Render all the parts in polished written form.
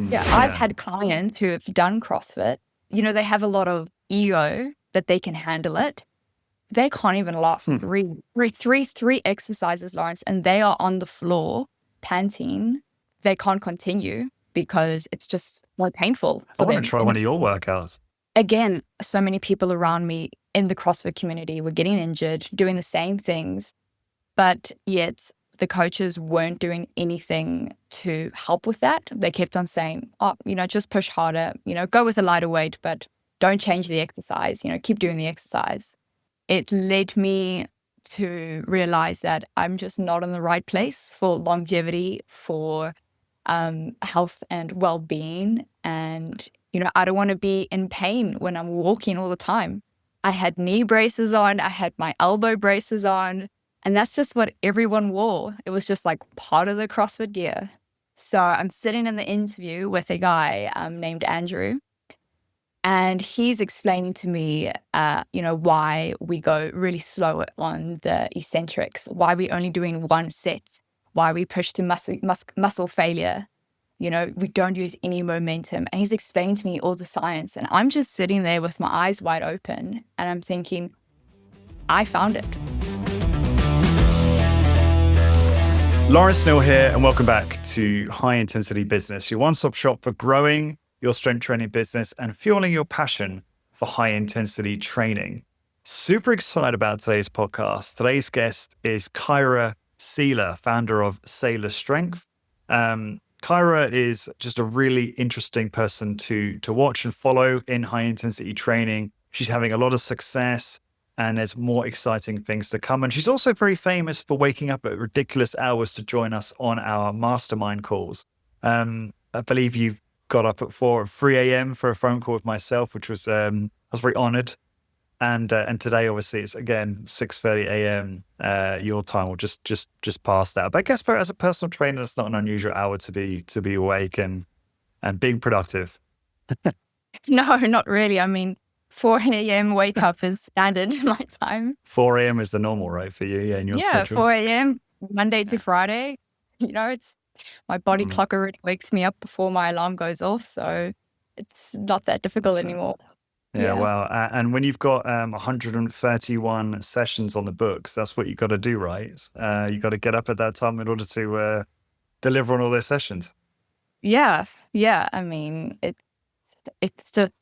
Yeah, I've had clients who have done CrossFit. They have a lot of ego that they can handle it. They can't even last three exercises, Lawrence, and they are on the floor panting. They can't continue because it's just more painful I for want them. to try one of your workouts. Again, so many people around me in the CrossFit community were getting injured, doing the same things, but yet the coaches weren't doing anything to help with that. They kept on saying, just push harder, go with a lighter weight, but don't change the exercise, keep doing the exercise. It led me to realize that I'm just not in the right place for longevity, for health and well-being. And, I don't want to be in pain when I'm walking all the time. I had knee braces on, I had my elbow braces on, and that's just what everyone wore. It was just like part of the CrossFit gear. So I'm sitting in the interview with a guy named Andrew, and he's explaining to me, why we go really slow on the eccentrics, why we're only doing one set, why we push to muscle failure. We don't use any momentum. And he's explaining to me all the science. And I'm just sitting there with my eyes wide open. And I'm thinking, I found it. Lawrence Neal here, and welcome back to High Intensity Business, your one-stop shop for growing your strength training business and fueling your passion for high intensity training. Super excited about today's podcast. Today's guest is Kyra Seiler, founder of Salus Strength. Kyra is just a really interesting person to watch and follow in high intensity training. She's having a lot of success and there's more exciting things to come. And she's also very famous for waking up at ridiculous hours to join us on our mastermind calls. I believe you've got up at 3 a.m. for a phone call with myself, which was, I was very honored. And today, obviously, it's again 6:30 a.m. Your time, or just past that. But I guess as a personal trainer, it's not an unusual hour to be awake and being productive. No, not really. I mean, 4 a.m. wake up is standard my time. 4 a.m. is the normal, right, for you? Yeah, in your schedule. 4 a.m. Monday to Friday. It's my body clock already wakes me up before my alarm goes off, so it's not that difficult anymore. Yeah, well, and when you've got 131 sessions on the books, that's what you got to do, right? You got to get up at that time in order to deliver on all those sessions. Yeah. I mean, it's just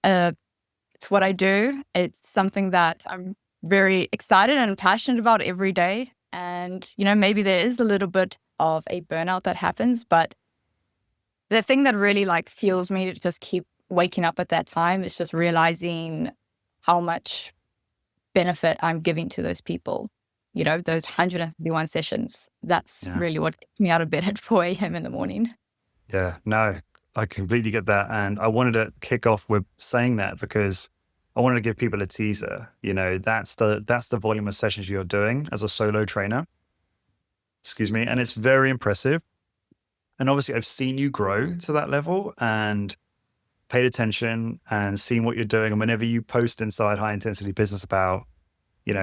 it's what I do. It's something that I'm very excited and passionate about every day. And maybe there is a little bit of a burnout that happens, but the thing that really fuels me to just keep waking up at that time is just realizing how much benefit I'm giving to those people. Those 131 sessions. That's really what gets me out of bed at 4 a.m. in the morning. Yeah, no, I completely get that. And I wanted to kick off with saying that because I wanted to give people a teaser. That's the volume of sessions you're doing as a solo trainer. Excuse me. And it's very impressive. And obviously I've seen you grow to that level and paid attention and seen what you're doing. And whenever you post inside High Intensity Business about,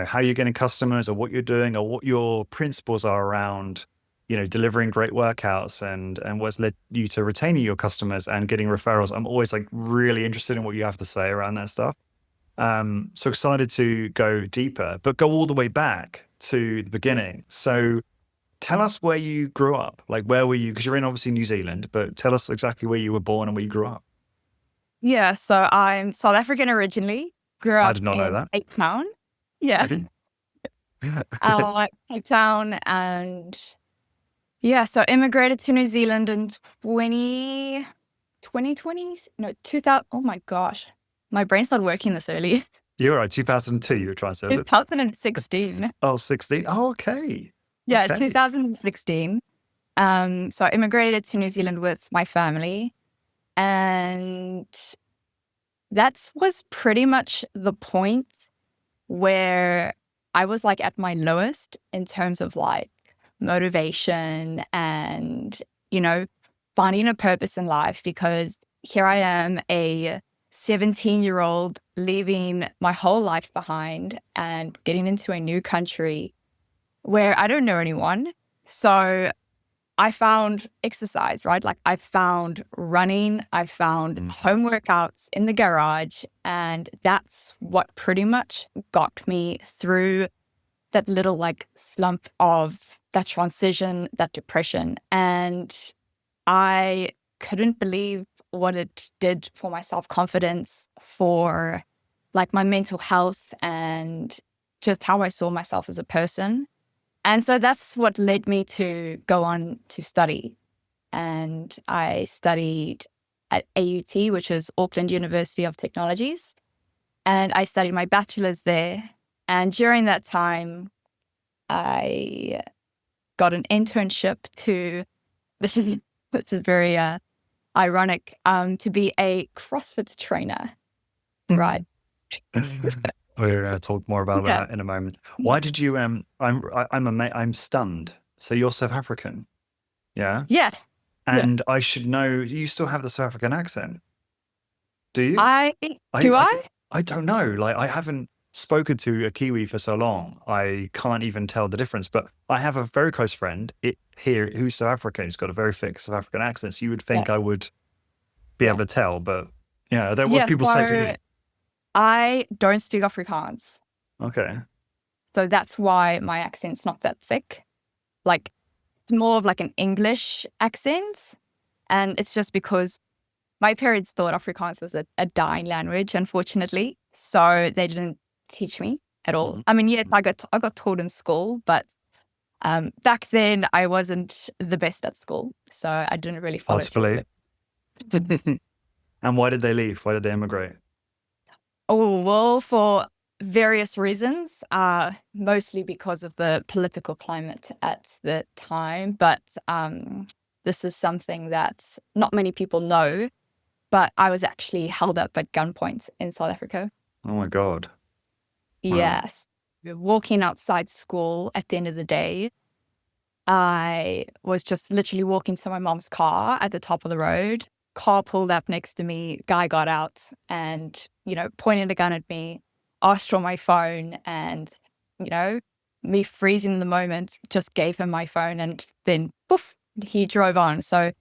how you're getting customers or what you're doing or what your principles are around, delivering great workouts and what's led you to retaining your customers and getting referrals, I'm always really interested in what you have to say around that stuff. So excited to go deeper, but go all the way back to the beginning. So tell us where you grew up. Where were you? Because you're in obviously New Zealand, but tell us exactly where you were born and where you grew up. Yeah, so I'm South African originally. Grew up I did not know that. Cape Town. Yeah. Cape Town, and so immigrated to New Zealand in 2020. No, 2000. Oh my gosh, my brain's not working this early. You're right. 2002. You were trying to say 2016. Oh, 16. Oh, okay. Yeah, okay. 2016. So I immigrated to New Zealand with my family, and that was pretty much the point where I was at my lowest in terms of motivation and, finding a purpose in life, because here I am, a 17-year-old leaving my whole life behind and getting into a new country where I don't know anyone. So I found exercise, right? Like I found running, I found home workouts in the garage, and that's what pretty much got me through that little like slump of that transition, that depression. And I couldn't believe what it did for my self-confidence, for like my mental health, and just how I saw myself as a person. And so that's what led me to go on to study. And I studied at AUT, which is Auckland University of Technologies. And I studied my bachelor's there. And during that time, I got an internship to, this is very ironic, to be a CrossFit trainer. Right. We're going to talk more about Yeah. that in a moment. Why did you? I'm stunned. So you're South African, yeah? Yeah. Yeah. And I should know. You still have the South African accent, do you? I I, do I, I? I don't know. Like I haven't spoken to a Kiwi for so long. I can't even tell the difference. But I have a very close friend here who's South African. Who's got a very thick South African accent. So you would think Yeah. I would be able to tell, but yeah, that what Yeah. people say to you. I don't speak Afrikaans. Okay. So that's why my accent's not that thick. Like it's more of like an English accent. And it's just because my parents thought Afrikaans was a dying language, unfortunately. So they didn't teach me at all. I mean, yes, I got taught in school, but back then I wasn't the best at school. So I didn't really follow through with it. And why did they leave? Why did they immigrate? Oh, well, for various reasons, mostly because of the political climate at the time. But this is something that not many people know, but I was actually held up at gunpoint in South Africa. Oh my God. Wow. Yes. Walking outside school at the end of the day, I was just literally walking to my mom's car at the top of the road. Car pulled up next to me, guy got out and, pointed a gun at me, asked for my phone, and, me freezing in the moment, just gave him my phone, and then poof, he drove on. So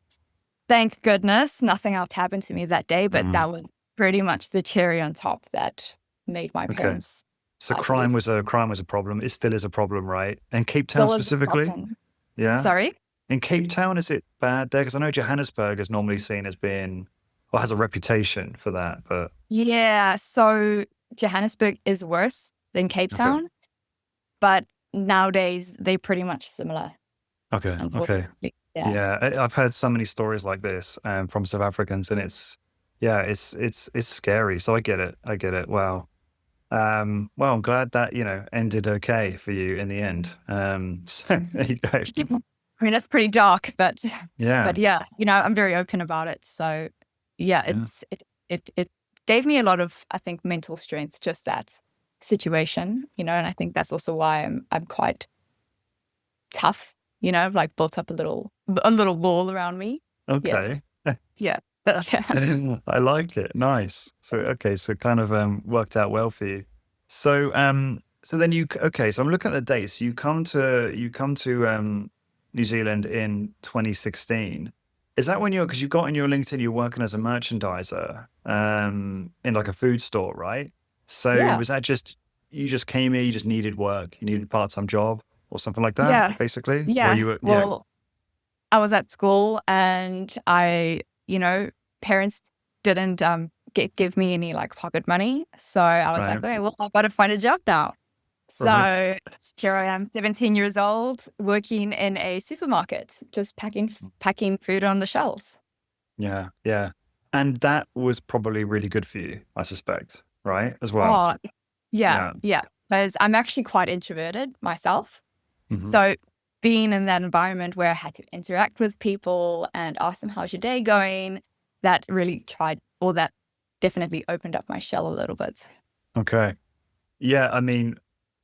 thank goodness nothing else happened to me that day, but that was pretty much the cherry on top that made my parents. So crime was a problem. It still is a problem, right? And Cape Town Still is a specifically? problem. Yeah. Sorry? In Cape Town, is it bad there? Because I know Johannesburg is normally seen as being, or has a reputation for that, but Yeah, so Johannesburg is worse than Cape Town, but nowadays they're pretty much similar. Okay. Unfortunately. Yeah. I've heard so many stories like this from South Africans, and it's scary. So I get it. Wow. Well, I'm glad that ended okay for you in the end. So there you go. I mean, that's pretty dark, but Yeah. I'm very open about it. So it gave me a lot of, I think, mental strength, just that situation, and I think that's also why I'm quite tough, I've like built up a little wall around me. Okay. Yeah. I like it. Nice. So so kind of worked out well for you. So so then so I'm looking at the dates. You come to New Zealand in 2016. Is that when because you got in your LinkedIn, you're working as a merchandiser in like a food store, right? So was that just, you just came here, you just needed work, you needed a part-time job or something like that, basically? Yeah. Well, I was at school and parents didn't give me any like pocket money. So I was like, okay, well, I've got to find a job now. So here I am, 17 years old, working in a supermarket, just packing food on the shelves. Yeah. And that was probably really good for you, I suspect, right? As well. Oh, yeah. Because I'm actually quite introverted myself. Mm-hmm. So being in that environment where I had to interact with people and ask them, how's your day going? That definitely opened up my shell a little bit. Okay. Yeah. I mean,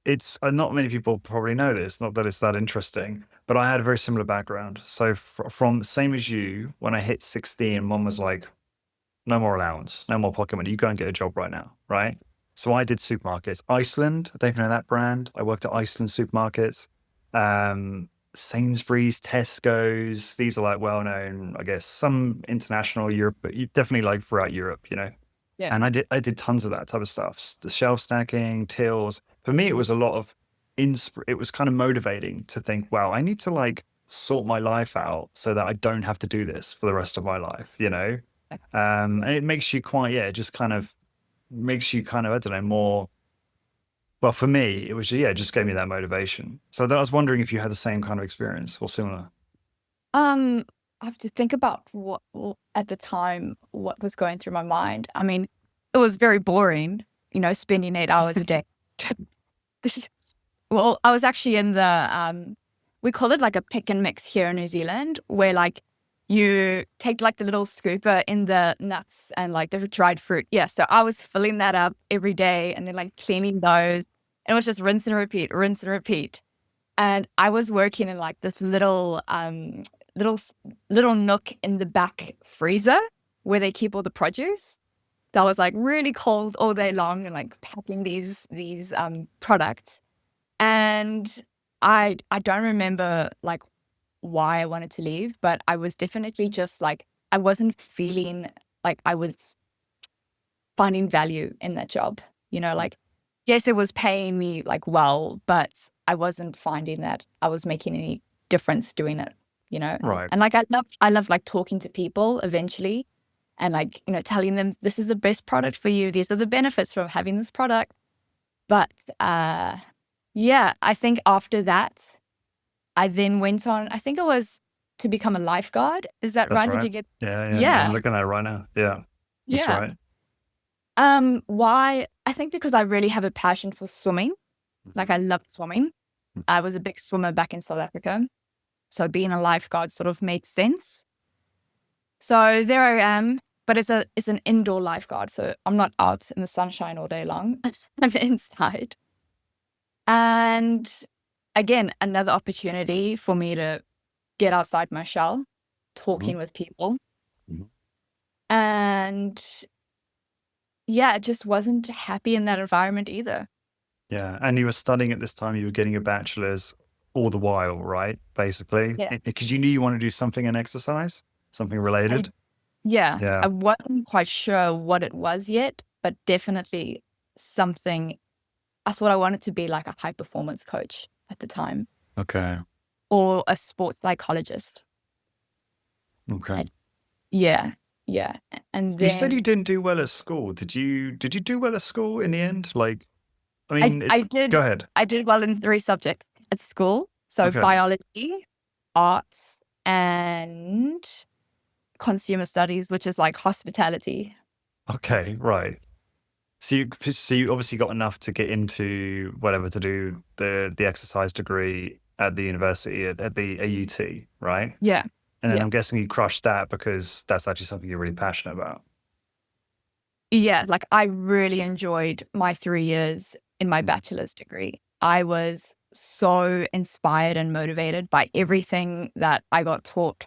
it's not many people probably know this, not that it's that interesting, but I had a very similar background. So from same as you, when I hit 16, mom was like, no more allowance, no more pocket money. You go and get a job right now. Right. So I did supermarkets. Iceland, I don't even know that brand. I worked at Iceland supermarkets. Sainsbury's, Tesco's. These are like well-known, I guess, some international Europe, but definitely like throughout Europe, Yeah. And I did tons of that type of stuff. The shelf stacking, tills. For me, it was a lot of it was kind of motivating to think, wow, I need to like sort my life out so that I don't have to do this for the rest of my life. And it makes you quite, yeah, just kind of makes you kind of, I don't know, more. Well, for me, it was, yeah, it just gave me that motivation. So I was wondering if you had the same kind of experience or similar. I have to think about what at the time what was going through my mind. I mean, it was very boring, spending 8 hours a day. Well, I was actually in the we call it like a pick and mix here in New Zealand, where like you take like the little scooper in the nuts and like the dried fruit. Yeah, so I was filling that up every day and then like cleaning those. And it was just rinse and repeat, rinse and repeat. And I was working in like this little little nook in the back freezer where they keep all the produce. That was like really cold all day long and like packing these products. And I don't remember like why I wanted to leave, but I was definitely just like I wasn't feeling like I was finding value in that job. Like yes, it was paying me like well, but I wasn't finding that I was making any difference doing it. Right. And like I love like talking to people eventually and like, telling them this is the best product for you. These are the benefits from having this product. But yeah, I think after that, I then went on, I think it was to become a lifeguard. Is that That's right? Did right. you get? Yeah. I'm Yeah. looking at it right now. Yeah. That's Yeah. right. Why? I think because I really have a passion for swimming. Like I love swimming. I was a big swimmer back in South Africa. So being a lifeguard sort of made sense. So there I am, but it's an indoor lifeguard. So I'm not out in the sunshine all day long. I'm inside. And again, another opportunity for me to get outside my shell, Mhm. talking with people. Mhm. And yeah, I just wasn't happy in that environment either. Yeah. And you were studying at this time, you were getting a bachelor's all the while, right? Basically, Yeah. because you knew you wanted to do something in exercise, something I, related. yeah, Yeah. I wasn't quite sure what it was yet, but definitely something. I thought I wanted to be like a high performance coach at the time Okay. or a sports psychologist. Okay. I, yeah, yeah. And You said you then didn't do well at school. Did you do well at school in the end? Like, I I, mean, I it's did go ahead. I did well in 3 subjects at school. So Okay. biology, arts, and consumer studies, which is like hospitality. Okay. Right. So you obviously got enough to get into whatever to do the exercise degree at the university at the AUT, right? Yeah. And then Yeah. I'm guessing you crushed that because that's actually something you're really passionate about. Yeah. Like I really enjoyed my 3 years in my Mm. bachelor's degree. I was so inspired and motivated by everything that I got taught,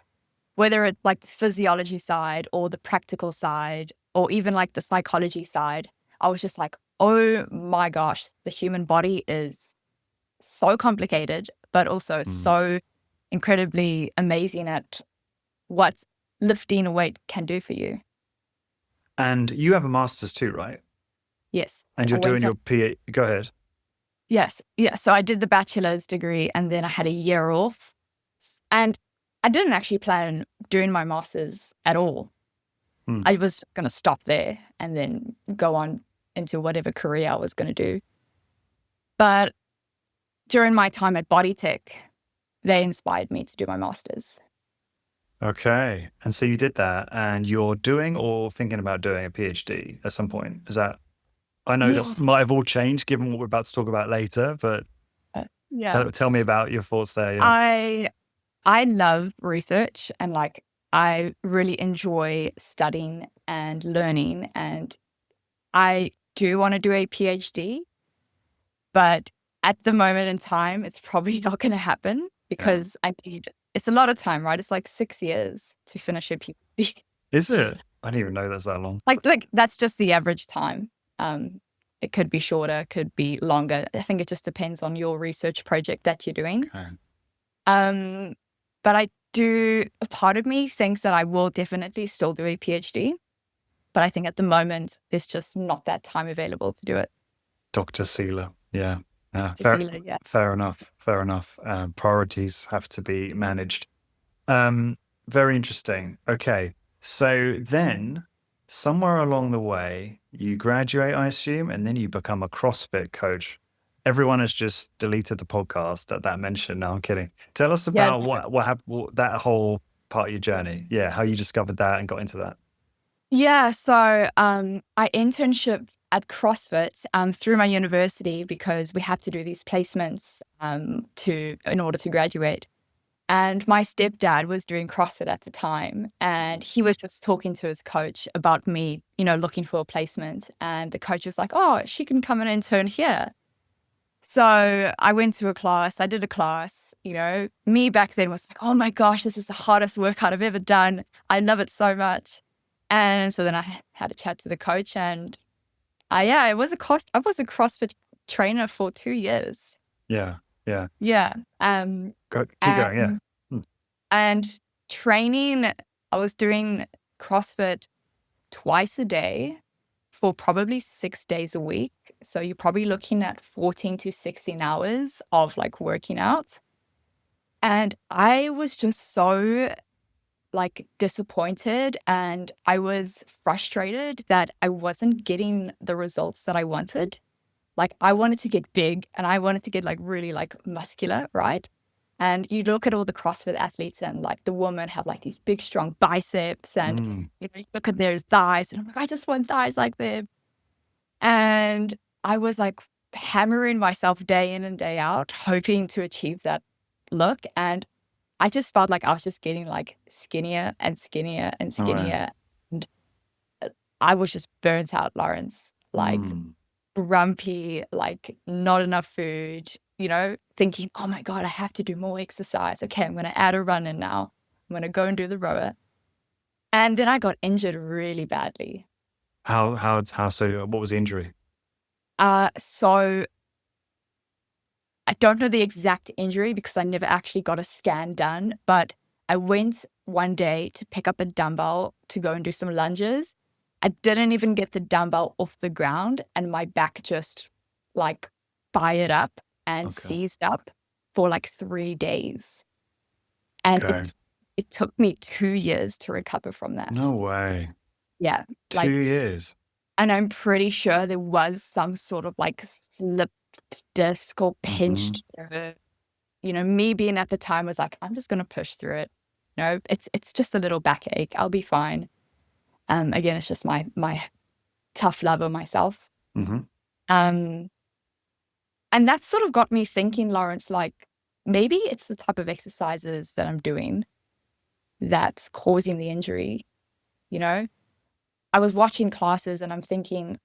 whether it's like the physiology side or the practical side, or even like the psychology side. I was just like, oh my gosh, the human body is so complicated, but also Mm. so incredibly amazing at what lifting a weight can do for you. And you have a master's too, right? Yes. So And I you're doing went your up. PhD. Go ahead. Yes. Yeah. So I did the bachelor's degree and then I had a year off. And I didn't actually plan on doing my master's at all. Mm. I was going to stop there and then go on into whatever career I was going to do. But during my time at BodyTech, they inspired me to do my master's. Okay. And so you did that and you're doing or thinking about doing a PhD at some point. Is that, I know Yeah. that might have all changed given what we're about to talk about later, but Yeah. tell me about your thoughts there. Yeah. I I love research and like I really enjoy studying and learning and I do want to do a PhD, but at the moment in time it's probably not going to happen Yeah. because it's a lot of time, right? It's like 6 years to finish a PhD. Is it? I didn't even know that's that long. Like that's just the average time. It could be shorter, could be longer. I think it just depends on your research project that you're doing. Okay. But a part of me thinks that I will definitely still do a PhD. But I think at the moment, there's just not that time available to do it. Dr. Seiler. Yeah. Cecilia, yeah. Fair enough. Fair enough. Priorities have to be managed. Very interesting. Okay. So then somewhere along the way, you graduate, I assume, and then you become a CrossFit coach. Everyone has just deleted the podcast that mentioned. No, I'm kidding. Tell us Yeah. about what happened, that whole part of your journey. Yeah. How you discovered that and got into that. Yeah. So I internship at CrossFit through my university because we have to do these placements in order to graduate. And my stepdad was doing CrossFit at the time, and he was just talking to his coach about me, looking for a placement. And the coach was like, "Oh, she can come and intern here." So I went to a class, I did a class, me back then was like, "Oh my gosh, this is the hardest workout I've ever done. I love it so much." And so then I had a chat to the coach, and I was a CrossFit trainer for 2 years. Yeah. Yeah. Yeah. Keep going. Yeah. And training, I was doing CrossFit twice a day for probably 6 days a week. So you're probably looking at 14 to 16 hours of like working out. And I was just so like disappointed, and I was frustrated that I wasn't getting the results that I wanted. Like I wanted to get big and I wanted to get like really like muscular, right? And you look at all the CrossFit athletes and like the women have like these big, strong biceps and you look at their thighs and I'm like, I just want thighs like them. And I was like hammering myself day in and day out, hoping to achieve that look. And I just felt like I was just getting like skinnier and skinnier and Oh, wow. skinnier. And I was just burnt out, Lawrence, like grumpy, like not enough food, thinking, oh my God, I have to do more exercise. Okay, I'm going to add a run in now. I'm going to go and do the rower. And then I got injured really badly. How so? What was the injury? So I don't know the exact injury because I never actually got a scan done, but I went one day to pick up a dumbbell to go and do some lunges. I didn't even get the dumbbell off the ground and my back just like fired up and seized up for like 3 days. And it took me 2 years to recover from that. No way. Yeah. 2 years. And I'm pretty sure there was some sort of like slipped disc or pinched nerve. Me being at the time was like, I'm just going to push through it. It's just a little backache. I'll be fine. Again, it's just my tough love of myself. And that sort of got me thinking, Lawrence, like maybe it's the type of exercises that I'm doing that's causing the injury. I was watching classes and I'm thinking,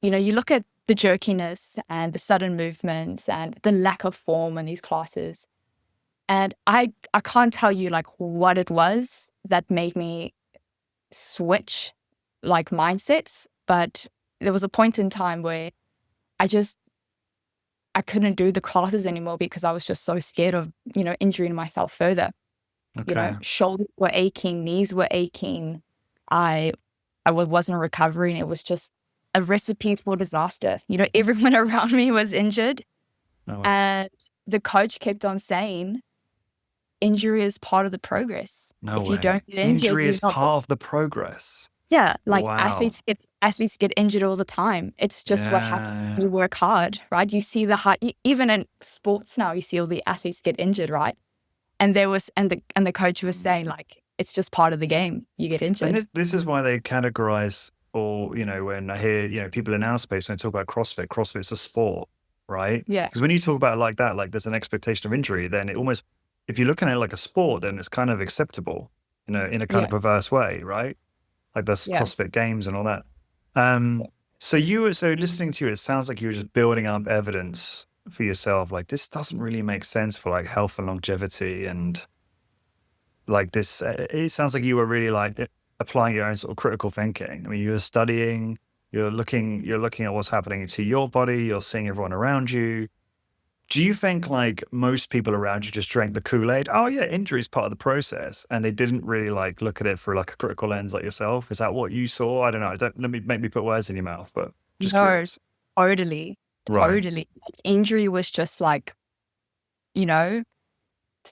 you look at the jerkiness and the sudden movements and the lack of form in these classes. And I can't tell you like what it was that made me switch like mindsets, but there was a point in time where I couldn't do the classes anymore because I was just so scared of, injuring myself further. Shoulders were aching, knees were aching. I wasn't recovering. It was just a recipe for disaster. Everyone around me was injured. And the coach kept on saying, injury is part of the progress. If you don't get injured, injury is part of the progress. Yeah, like athletes get injured all the time. It's just what happens when you work hard, right? You see even in sports now, you see all the athletes get injured, right? And the coach was saying like, it's just part of the game. You get injured. And this is why they categorize, or when I hear people in our space when I talk about CrossFit's a sport, right? Yeah. Because when you talk about it like that, like there's an expectation of injury, then it almost, if you're looking at it like a sport, then it's kind of acceptable, in a kind of perverse way, right? Like there's CrossFit games and all that. So listening to you, it sounds like you were just building up evidence for yourself. Like this doesn't really make sense for like health and longevity, and like this. It sounds like you were really like applying your own sort of critical thinking. I mean, you were studying, you're looking at what's happening to your body. You're seeing everyone around you, Do you think like most people around you just drank the Kool-Aid? Oh yeah, injury is part of the process, and they didn't really like look at it through like a critical lens like yourself? Is that what you saw? I don't know. Don't let me make me put words in your mouth, but just No, curious. totally, Right. totally. Like, injury was just like, you know,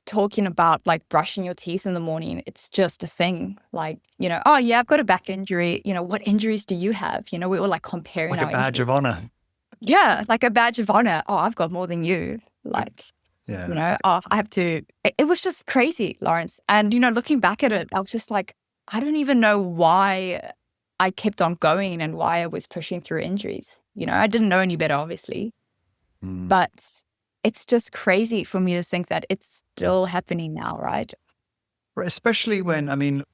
talking about like brushing your teeth in the morning. It's just a thing. Like, oh yeah, I've got a back injury. What injuries do you have? We were like comparing Like a our badge injuries. of honor. Yeah, like a badge of honor. Oh, I've got more than you. Like, Yeah. oh, I have to. It was just crazy, Lawrence. And, looking back at it, I was just like, I don't even know why I kept on going and why I was pushing through injuries. I didn't know any better, obviously, Mm. but it's just crazy for me to think that it's still happening now, right? Right, especially when, I mean,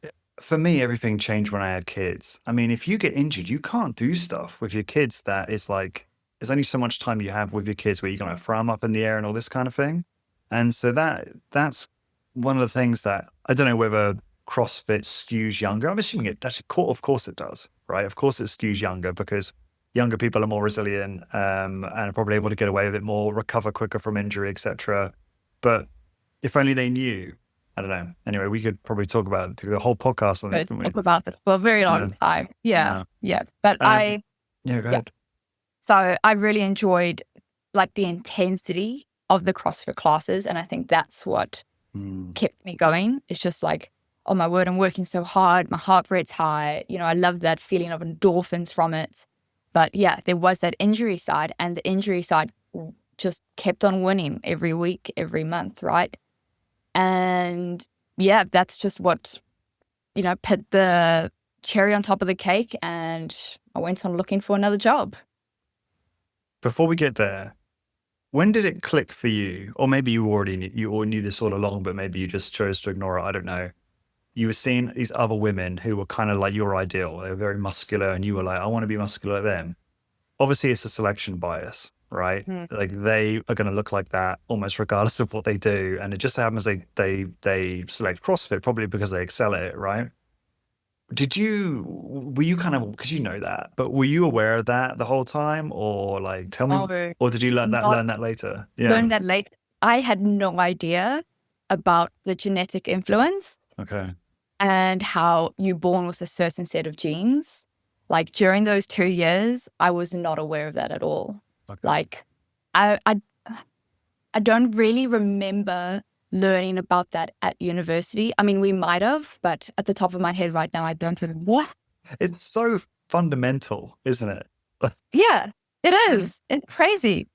for me, everything changed when I had kids. I mean, if you get injured, you can't do stuff with your kids that is like, there's only so much time you have with your kids where you're going to throw them up in the air and all this kind of thing. And so that's one of the things that I don't know whether CrossFit skews younger. I'm assuming it actually, of course it does, right? Of course it skews younger because younger people are more resilient and are probably able to get away with it more, recover quicker from injury, etc. But if only they knew. I don't know. Anyway, we could probably talk about the whole podcast on this, But couldn't we? talk about it for a very long Yeah. time. Yeah, Yeah. yeah. But Um, yeah, go yeah. ahead. So I really enjoyed like the intensity of the CrossFit classes. And I think that's what Mm. kept me going. It's just like, oh my word, I'm working so hard. My heart rate's high. I love that feeling of endorphins from it. But yeah, there was that injury side, and the injury side just kept on winning every week, every month, right? And yeah, that's just what, put the cherry on top of the cake. And I went on looking for another job. Before we get there, when did it click for you? Or maybe you all knew this all along, but maybe you just chose to ignore it. I don't know. You were seeing these other women who were kind of like your ideal. They were very muscular, and you were like, I want to be muscular like them. Obviously, it's a selection bias, right? Hmm. Like they are going to look like that almost regardless of what they do, and it just happens they select CrossFit probably because they excel at it, right? Were you kind of, because you know that, but were you aware of that the whole time, or like tell me, No, or did you not learn that later? Yeah. learned that late. I had no idea about the genetic influence Okay. and how you're born with a certain set of genes. Like during those 2 years, I was not aware of that at all. Okay. Like I I don't really remember learning about that at university. I mean, we might have, but at the top of my head right now, I don't remember. It's so fundamental, isn't it? Yeah, it is. It's crazy.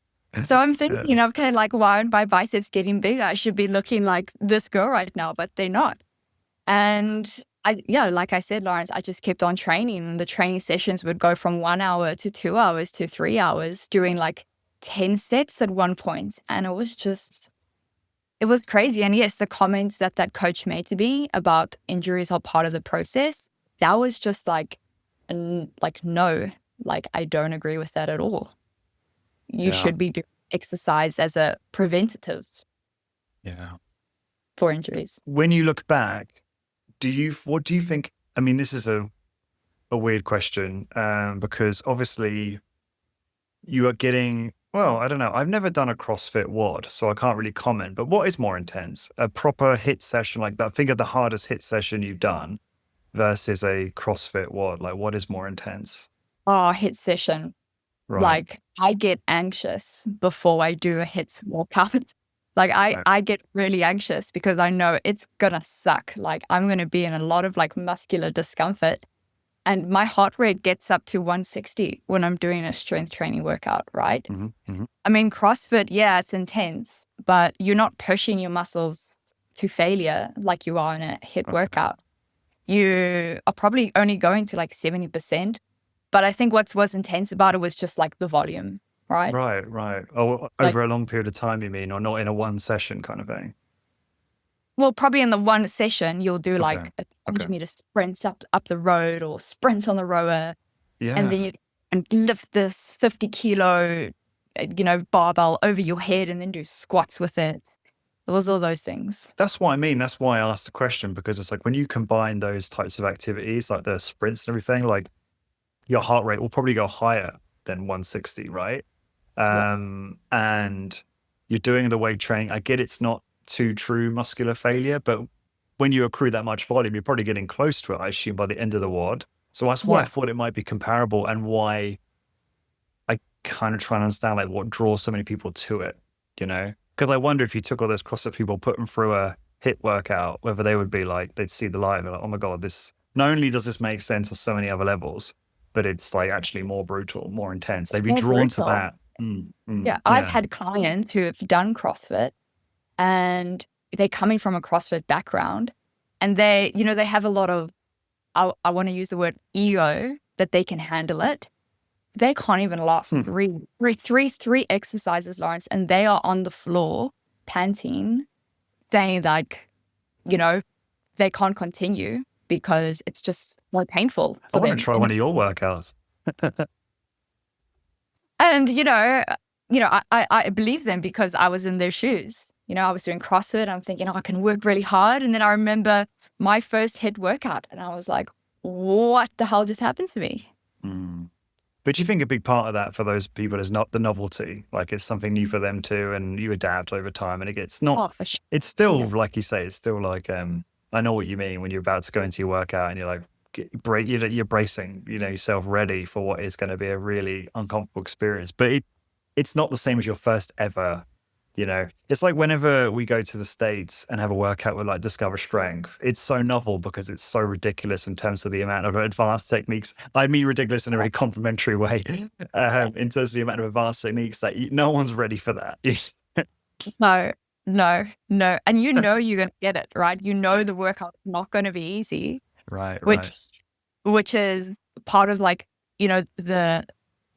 So I'm Yeah. thinking, okay, like, why aren't my biceps getting bigger? I should be looking like this girl right now, but they're not. And yeah, like I said, Lawrence, I just kept on training. And the training sessions would go from 1 hour to 2 hours to 3 hours, doing like 10 sets at one point. And it was crazy. And yes, the comments that coach made to me about injuries are part of the process, that was just like, no, like, I don't agree with that at all. You Yeah. should be doing exercise as a preventative Yeah. for injuries. When you look back, what do you think? I mean, this is a weird question because obviously you are getting, well, I don't know. I've never done a CrossFit WOD, so I can't really comment. But what is more intense? A proper hit session like that? Think of the hardest hit session you've done versus a CrossFit WOD. Like, what is more intense? Oh, hit session. Right. Like, I get anxious before I do a hits workout. Like, Right. I get really anxious because I know it's gonna suck. Like, I'm gonna be in a lot of like muscular discomfort. And my heart rate gets up to 160 when I'm doing a strength training workout, right? Hmm. Hmm. I mean, CrossFit, yeah, it's intense, but you're not pushing your muscles to failure like you are in a hit workout. You are probably only going to like 70%. But I think what was intense about it was just like the volume, right? Right. Right. Oh, Like, over a long period of time, you mean, or not in a one session kind of thing? well, probably in the one session, you'll do Okay. like a Okay. 100-meter sprints up the road or sprints on the rower. And Yeah. then and lift this 50-kilo, barbell over your head and then do squats with it. It was all those things. That's what I mean. That's why I asked the question, because it's like when you combine those types of activities, like the sprints and everything, like your heart rate will probably go higher than 160, right? Yeah. And you're doing the weight training. I get it's not too true muscular failure, but when you accrue that much volume, you're probably getting close to it, I assume, by the end of the WOD. So that's why I Yeah. thought it might be comparable, and why I kind of try and understand like what draws so many people to it, you know? Because I wonder if you took all those CrossFit people, put them through a HIIT workout, whether they would be like, they'd see the light and be like, oh my God, this, not only does this make sense on so many other levels, but it's like actually more brutal, more intense. They'd be More drawn to brutal. that. Yeah. I've had clients who have done CrossFit and they're coming from a CrossFit background and they, they have a lot of, I want to use the word ego, that they can handle it. They can't even last three exercises, Lawrence, and they are on the floor panting, saying like, they can't continue because it's just more painful I for want them. to try one of your workouts. And, I believe them because I was in their shoes. I was doing CrossFit. I'm thinking, I can work really hard. And then I remember my first HIIT workout and I was like, what the hell just happened to me? But do you think a big part of that for those people is not the novelty? Like it's something new for them too, and you adapt over time, and it gets not. Oh, for sure. It's still like you say, it's still like I know what you mean when you're about to go into your workout and you're like you're bracing, yourself ready for what is going to be a really uncomfortable experience. But it's not the same as your first ever. It's like whenever we go to the States and have a workout with like Discover Strength, it's so novel because it's so ridiculous in terms of the amount of advanced techniques. I mean, ridiculous in a very complimentary way, in terms of the amount of advanced techniques that no one's ready for that. No. And you're going to get it, right? The workout's not going to be easy. Right. Which is part of like,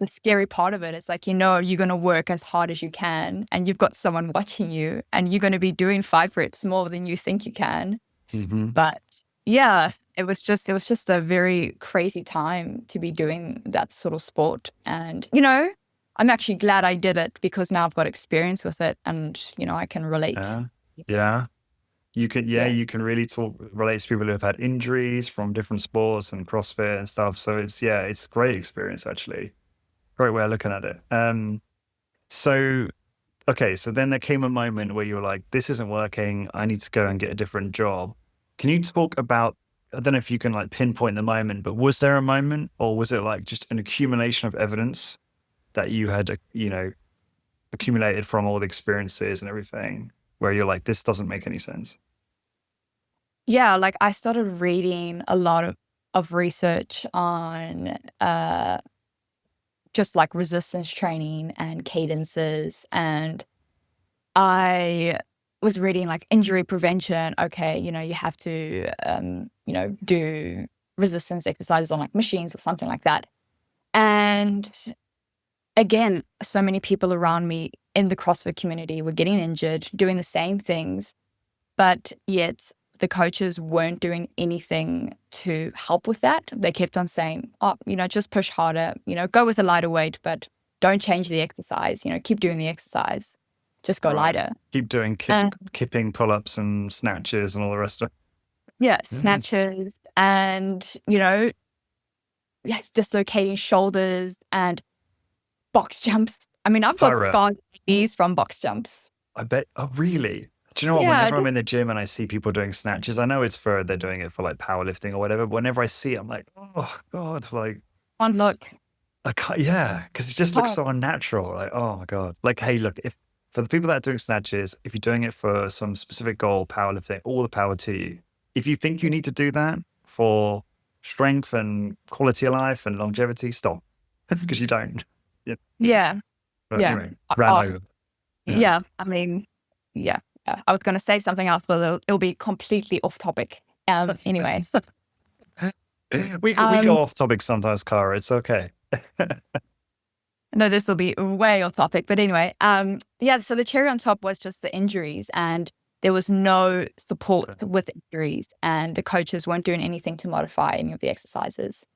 the scary part of it is like, you're going to work as hard as you can and you've got someone watching you and you're going to be doing 5 reps more than you think you can. But yeah, it was just a very crazy time to be doing that sort of sport. And, I'm actually glad I did it because now I've got experience with it and, I can relate. Yeah. You can really relate to people who have had injuries from different sports and CrossFit and stuff. So it's a great experience actually. Great way of looking at it. So then there came a moment where you were like, this isn't working. I need to go and get a different job. Can you talk about, I don't know if you can like pinpoint the moment, but was there a moment or was it like just an accumulation of evidence that you had, accumulated from all the experiences and everything where you're like, this doesn't make any sense? Yeah, like I started reading a lot of research on just like resistance training and cadences. And I was reading like injury prevention. Okay, you have to, do resistance exercises on like machines or something like that. And again, so many people around me in the CrossFit community were getting injured, doing the same things, but yet the coaches weren't doing anything to help with that. They kept on saying, oh, just push harder, go with a lighter weight, but don't change the exercise, keep doing the exercise, just go lighter. Keep doing kipping pull-ups and snatches and all the rest of it. Yeah, snatches and, dislocating shoulders and box jumps. I mean, I've got gone knees from box jumps. I bet. Oh, really? Do you know what? Whenever I'm in the gym and I see people doing snatches, I know they're doing it for like powerlifting or whatever. But whenever I see it, I'm like, oh God, like one look. I can't, because it just looks so unnatural. Like, oh my God. Like, hey, look, if for the people that are doing snatches, if you're doing it for some specific goal, powerlifting, all the power to you. If you think you need to do that for strength and quality of life and longevity, stop. Because you don't. Yeah. But anyway, ran over. Yeah. I mean, yeah. I was going to say something else, but it'll be completely off topic. Anyway. we go off topic sometimes, Kyra. It's okay. No, this will be way off topic. But anyway, so the cherry on top was just the injuries and there was no support with injuries and the coaches weren't doing anything to modify any of the exercises.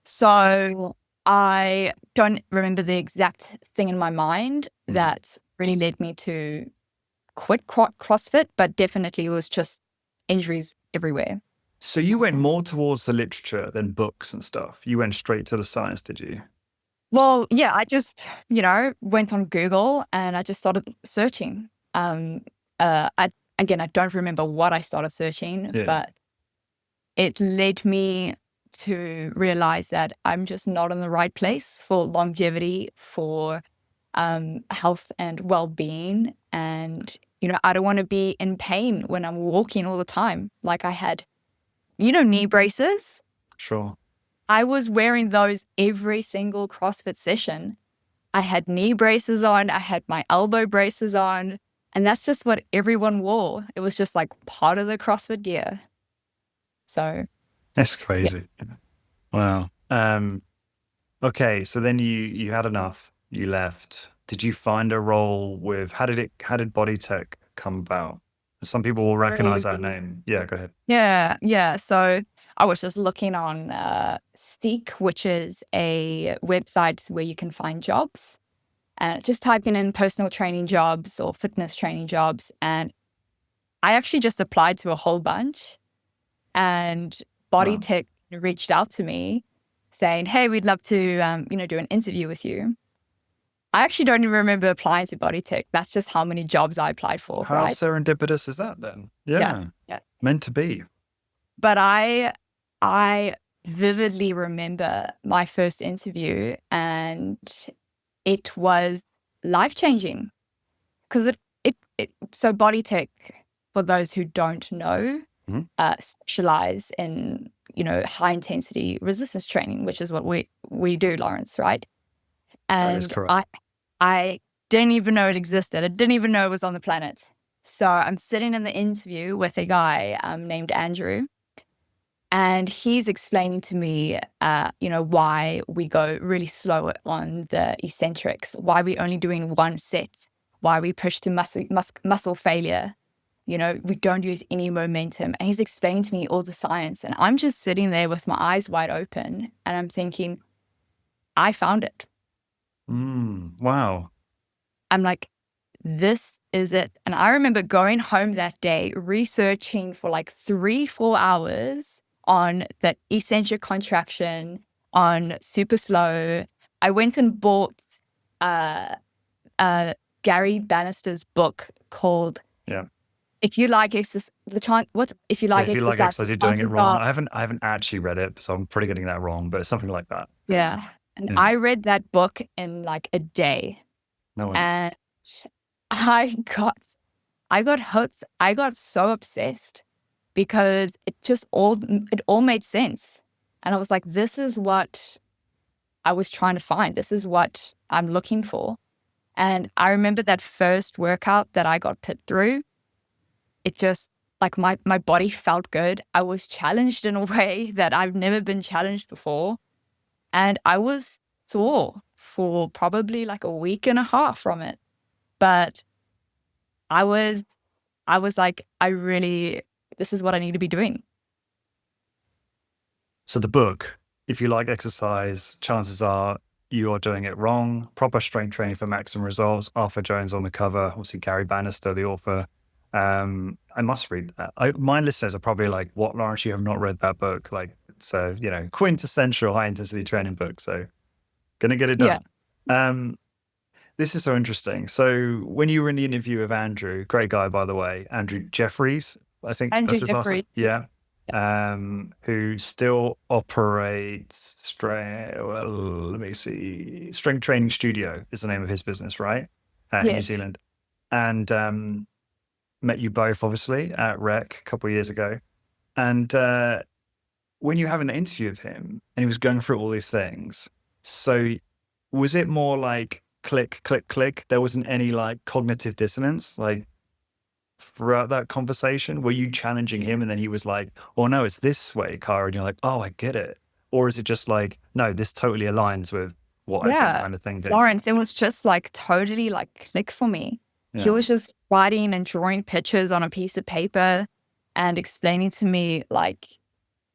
So I don't remember the exact thing in my mind that really led me to quit CrossFit, but definitely it was just injuries everywhere. So you went more towards the literature than books and stuff. You went straight to the science, did you? Well, yeah, I just, went on Google and I just started searching. I don't remember what I started searching, Yeah, but it led me to realize that I'm just not in the right place for longevity, for health and well-being. And, I don't want to be in pain when I'm walking all the time. Like I had, knee braces. sure. I was wearing those every single CrossFit session. I had knee braces on, I had my elbow braces on, and that's just what everyone wore. It was just like part of the CrossFit gear. So, That's yeah. crazy. Wow. Okay, so then you had enough. You left. Did you find a role with how did BodyTech come about? Some people will recognize that name. Yeah, go ahead. Yeah, yeah. So I was just looking on Seek, which is a website where you can find jobs, and just typing in personal training jobs or fitness training jobs. And I actually just applied to a whole bunch, and Wow. BodyTech reached out to me saying, "Hey, we'd love to, do an interview with you." I actually don't even remember applying to BodyTech. That's just how many jobs I applied for, How right? serendipitous is that then? Yeah, Yeah, yeah. meant to be. But I vividly remember my first interview, and it was life changing because so BodyTech, for those who don't know, Mhm. specialize in high intensity resistance training, which is what we do, Lawrence, right? That is And correct. I didn't even know it existed. I didn't even know it was on the planet. So I'm sitting in the interview with a guy named Andrew, and he's explaining to me, why we go really slow on the eccentrics, why we're only doing one set, why we push to muscle failure. We don't use any momentum. And he's explaining to me all the science. And I'm just sitting there with my eyes wide open and I'm thinking, I found it. Wow. I'm like, this is it. And I remember going home that day, researching for like 3-4 hours on the eccentric contraction, on super slow. I went and bought uh, Gary Bannister's book called Yeah. "If You Like Exercise." What if you Yeah, like if you like exercise? exercise, The you're doing it chances wrong. are, I haven't actually read it, so I'm probably getting that wrong, but it's something like that. yeah. And Yeah. I read that book in like a day, No way. and I got I got hooked. I got so obsessed because it all made sense. And I was like, this is what I was trying to find. This is what I'm looking for. And I remember that first workout that I got put through, it just like my body felt good. I was challenged in a way that I've never been challenged before. And I was sore for probably like a week and a half from it. But I was I was like, this is what I need to be doing. So the book, if you like exercise, chances are you are doing it wrong. Proper strength training for maximum results. Arthur Jones on the cover. Obviously, Gary Bannister, the author. I must read that. My listeners are probably like, "What, Lawrence? You have not read that book?" Like, it's a quintessential high intensity training book. So, gonna get it Yeah. done. Um, this is so interesting. So, when you were in the interview with Andrew, great guy by the way, Andrew Jeffries, I think that's Andrew his last name. Jeffrey. Yeah, Yeah. who still operates well, let me see, Strength Training Studio is the name of his business, right? In New Yes. Zealand. And met you both obviously at Rec a couple of years ago. And when you were having the interview with him and he was going through all these things, so was it more like click, click, click? There wasn't any like cognitive dissonance, like throughout that conversation? Were you challenging him and then he was like, oh no, it's this way, Kyra? And you're like, oh, I get it. Or is it just like, no, this totally aligns with what I've been Yeah. kind of thinking? Lawrence, it was just like totally like click for me. He Yeah. was just writing and drawing pictures on a piece of paper and explaining to me, like,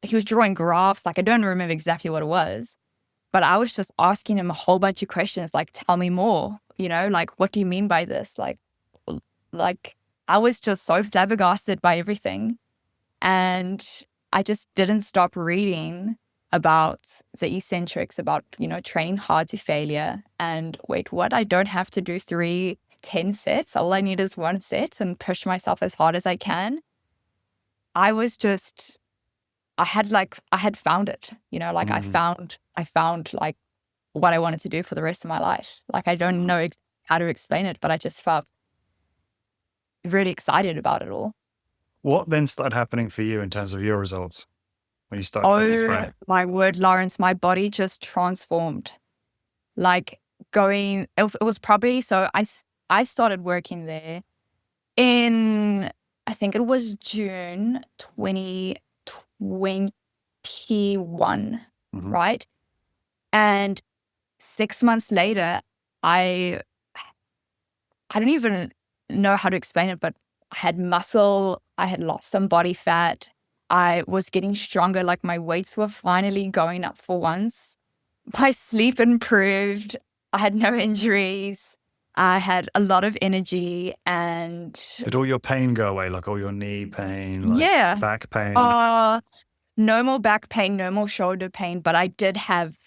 he was drawing graphs. Like, I don't remember exactly what it was, but I was just asking him a whole bunch of questions, like, tell me more, like, what do you mean by this? Like, I was just so flabbergasted by everything. And I just didn't stop reading. about the eccentrics, about, training hard to failure. And wait, what? I don't have to do 10 sets. All I need is one set and push myself as hard as I can. I had found it, like I found like what I wanted to do for the rest of my life. Like, I don't know how to explain it, but I just felt really excited about it all. What then started happening for you in terms of your results when you started feeling this Oh great? my word, Lawrence, my body just transformed. Like, it was probably, so I started working there in, I think it was June 2021, right? And 6 months later, I don't even know how to explain it, but I had muscle, I had lost some body fat, I was getting stronger, like my weights were finally going up for once. My sleep improved, I had no injuries, I had a lot of energy, and Did all your pain go away? Like all your knee pain, like yeah, back pain? no more back pain, no more shoulder pain, but I did have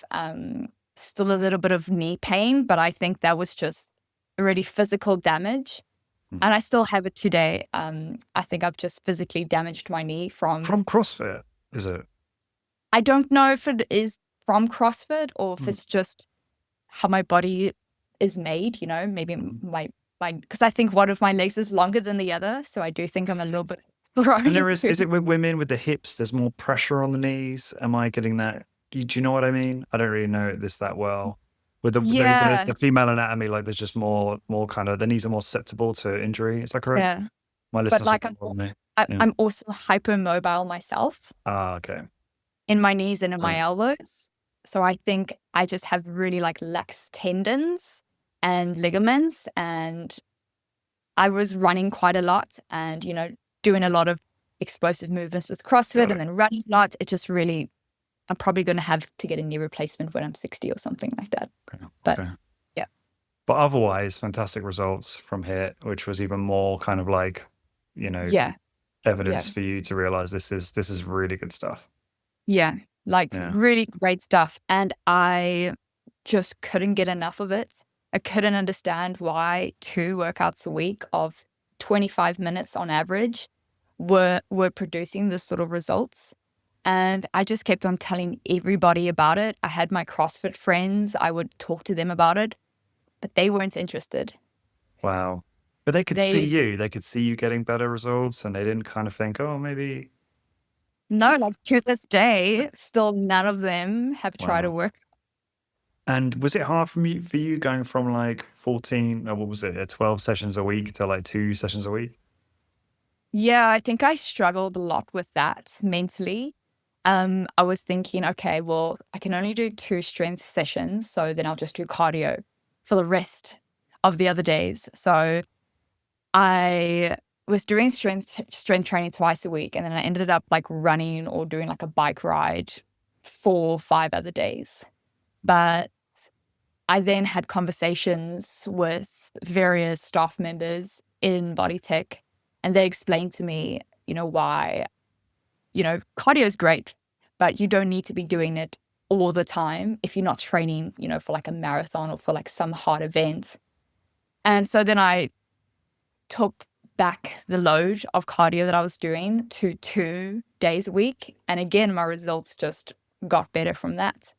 still a little bit of knee pain, but I think that was just already physical damage. And I still have it today. I think I've just physically damaged my knee from CrossFit, is it? I don't know if it is from CrossFit or if it's just how my body is made, maybe because I think one of my legs is longer than the other. So I do think I'm a little bit prone. And is it with women with the hips, there's more pressure on the knees? Am I getting that? Do you know what I mean? I don't really know this that well. With Yeah. the female anatomy, like there's just more kind of, the knees are more susceptible to injury. Is that correct? Yeah. My But listeners like will follow me. I'm also hypermobile myself Okay. in my knees and in my elbows. So I think I just have really like lax tendons and ligaments. And I was running quite a lot and, doing a lot of explosive movements with CrossFit and then running a lot. It just really, I'm probably going to have to get a knee replacement when I'm 60 or something like that. Okay. But Okay. yeah. But otherwise, fantastic results from HIIT, which was even more kind of like, Yeah. evidence for you to realize this is really good stuff. Yeah. Like Yeah. really great stuff. And I just couldn't get enough of it. I couldn't understand why 2 workouts a week of 25 minutes on average were producing this sort of results. And I just kept on telling everybody about it. I had my CrossFit friends, I would talk to them about it, but they weren't interested. Wow. But they could see you getting better results, and they didn't kind of think, oh, maybe. No, like to this day, still none of them have tried to work. And was it hard for you going from like 14, or what was it, 12 sessions a week to like 2 sessions a week? Yeah, I think I struggled a lot with that mentally. I was thinking, okay, well, I can only do 2 strength sessions, so then I'll just do cardio for the rest of the other days. So I was doing strength training twice a week, and then I ended up like running or doing like a bike ride 4, 5 other days. But I then had conversations with various staff members in BodyTech, and they explained to me, why, cardio is great, but you don't need to be doing it all the time if you're not training, for like a marathon or for like some hard event. And so then I took back the load of cardio that I was doing to 2 days a week. And again, my results just got better from that.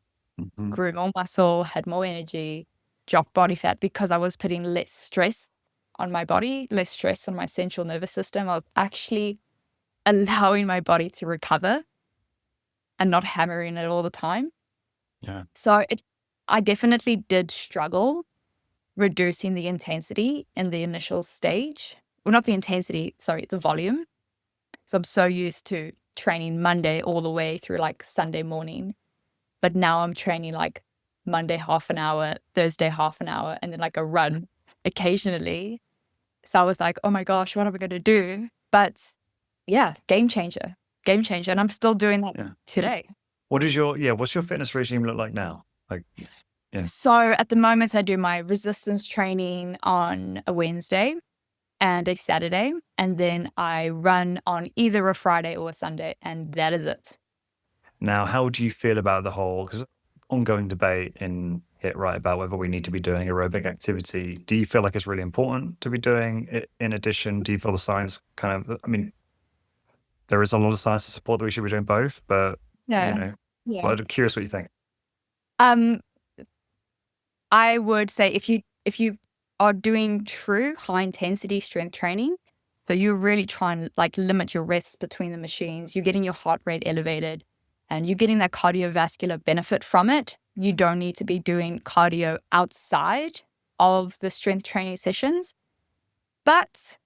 Grew more muscle, had more energy, dropped body fat because I was putting less stress on my body, less stress on my central nervous system. I was actually allowing my body to recover and not hammering it all the time. Yeah. So I definitely did struggle reducing the intensity in the initial stage. Well, not the intensity, sorry, the volume. So I'm so used to training Monday all the way through like Sunday morning. But now I'm training like Monday half an hour, Thursday half an hour, and then like a run occasionally. So I was like, oh my gosh, what am I going to do? But yeah, game changer. And I'm still doing that today. What's your fitness regime look like now? Like, yeah. So at the moment, I do my resistance training on a Wednesday and a Saturday, and then I run on either a Friday or a Sunday, and that is it. Now, how do you feel about the whole, because ongoing debate in HIIT, right, about whether we need to be doing aerobic activity. Do you feel like it's really important to be doing it in addition? Do you feel the science kind of, I mean, there is a lot of science to support that we should be doing both, but, you No. know, Yeah. well, I'm curious what you think. Um, I would say if you are doing true high intensity strength training, so you're really trying to like limit your rests between the machines, you're getting your heart rate elevated and you're getting that cardiovascular benefit from it. You don't need to be doing cardio outside of the strength training sessions. But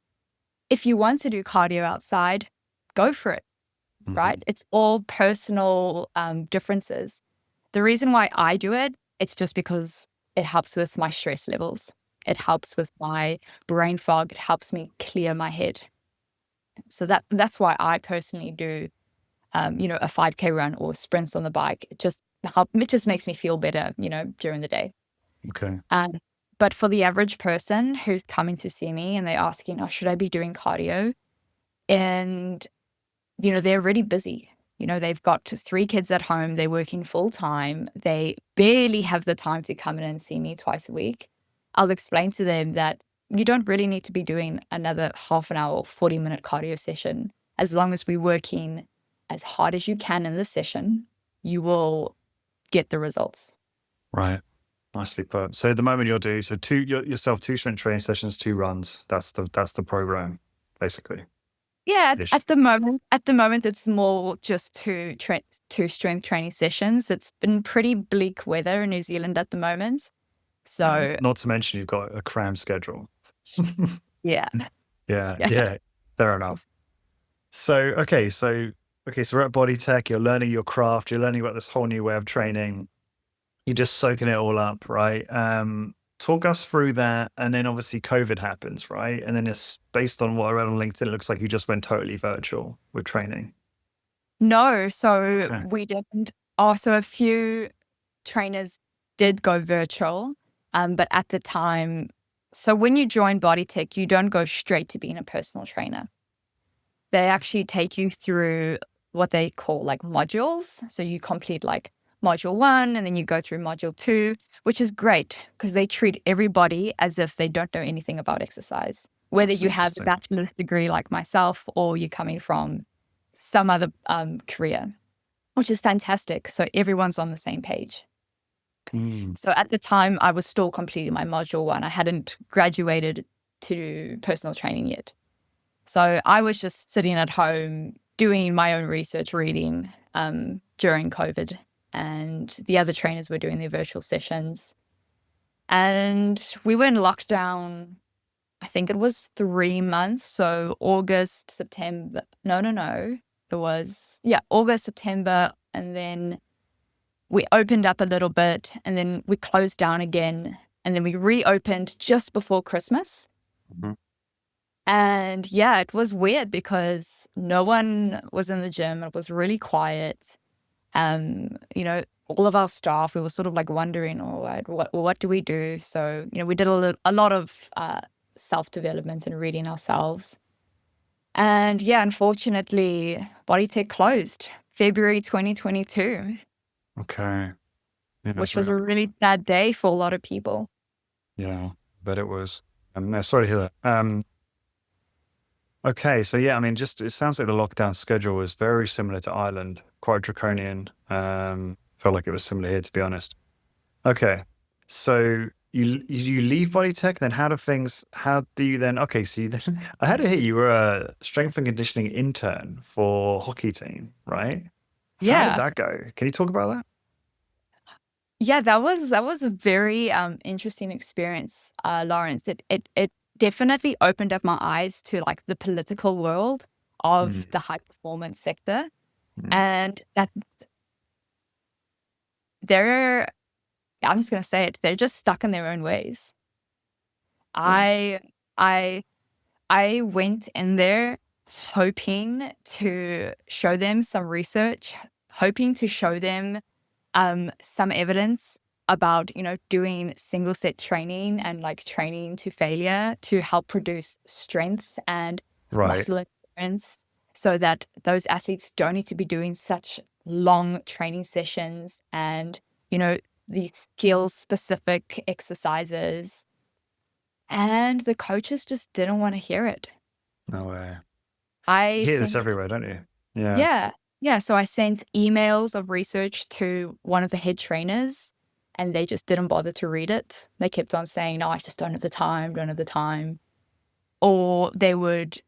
if you want to do cardio outside, go for it, Mhm. right? It's all personal differences. The reason why I do it, it's just because it helps with my stress levels. It helps with my brain fog. It helps me clear my head. So that's why I personally do, a 5K run or sprints on the bike. It just makes me feel better, during the day. Okay. Um, but for the average person who's coming to see me and they're asking, oh, should I be doing cardio? And, they're really busy. They've got 3 kids at home. They're working full time. They barely have the time to come in and see me twice a week. I'll explain to them that you don't really need to be doing another half an hour or 40-minute cardio session. As long as we're working as hard as you can in the session, you will get the results. Right. Nicely put. So at the moment you'll do, so yourself, 2 strength training sessions, 2 runs. That's the program, basically. Yeah, Ish. at the moment, it's more just two strength training sessions. It's been pretty bleak weather in New Zealand at the moment. So Not to mention you've got a cram schedule. yeah. Yeah, Yeah. yeah. Fair enough. So, so we're at BodyTech, you're learning your craft, you're learning about this whole new way of training. You're just soaking it all up, right? Talk us through that. And then obviously COVID happens, right? And then it's based on what I read on LinkedIn, it looks like you just went totally virtual with training. No, so Okay. we didn't. Also, a few trainers did go virtual, but at the time, so when you join BodyTech, you don't go straight to being a personal trainer. They actually take you through what they call like modules. So you complete like module 1 and then you go through module 2, which is great because they treat everybody as if they don't know anything about exercise. Whether That's you have a interesting. bachelor's degree like myself or you're coming from some other career, which is fantastic. So everyone's on the same page. Mm. So at the time, I was still completing my module 1. I hadn't graduated to personal training yet. So I was just sitting at home doing my own research, reading during COVID, and the other trainers were doing their virtual sessions. And we were in lockdown, I think it was 3 months. So August, September. No. It was, yeah, August, September. And then we opened up a little bit and then we closed down again. And then we reopened just before Christmas. Mhm. And yeah, it was weird because no one was in the gym. It was really quiet. All of our staff, we were sort of like wondering, all right, what do we do? So, we did a lot of self-development and reading ourselves. And yeah, unfortunately, BodyTech closed February 2022, Okay. Yeah, which was a really sad day for a lot of people. yeah, bet it was. No, sorry to hear that. Okay, so yeah, I mean, just it sounds like the lockdown schedule was very similar to Ireland, quite draconian. Felt like it was similar here, to be honest. Okay, so you leave BodyTech, then how do you then? Okay, so you then I had to hear you were a strength and conditioning intern for hockey team, right? How did Yeah. that go? Can you talk about that? Yeah, that was a very interesting experience, Lawrence. It definitely opened up my eyes to like the political world of Mm, the high performance sector, mm, and that they're I'm just gonna say it, they're just stuck in their own ways. right, I I I went in there hoping to show them some research, hoping to show them some evidence about, doing single set training and like training to failure to help produce strength and right. muscle endurance so that those athletes don't need to be doing such long training sessions and, these skills specific exercises. And the coaches just didn't want to hear it. No way. I You hear this sent, everywhere, don't you? Yeah. yeah, yeah. So I sent emails of research to one of the head trainers and they just didn't bother to read it. They kept on saying, no, I just don't have the time, don't have the time. Or they would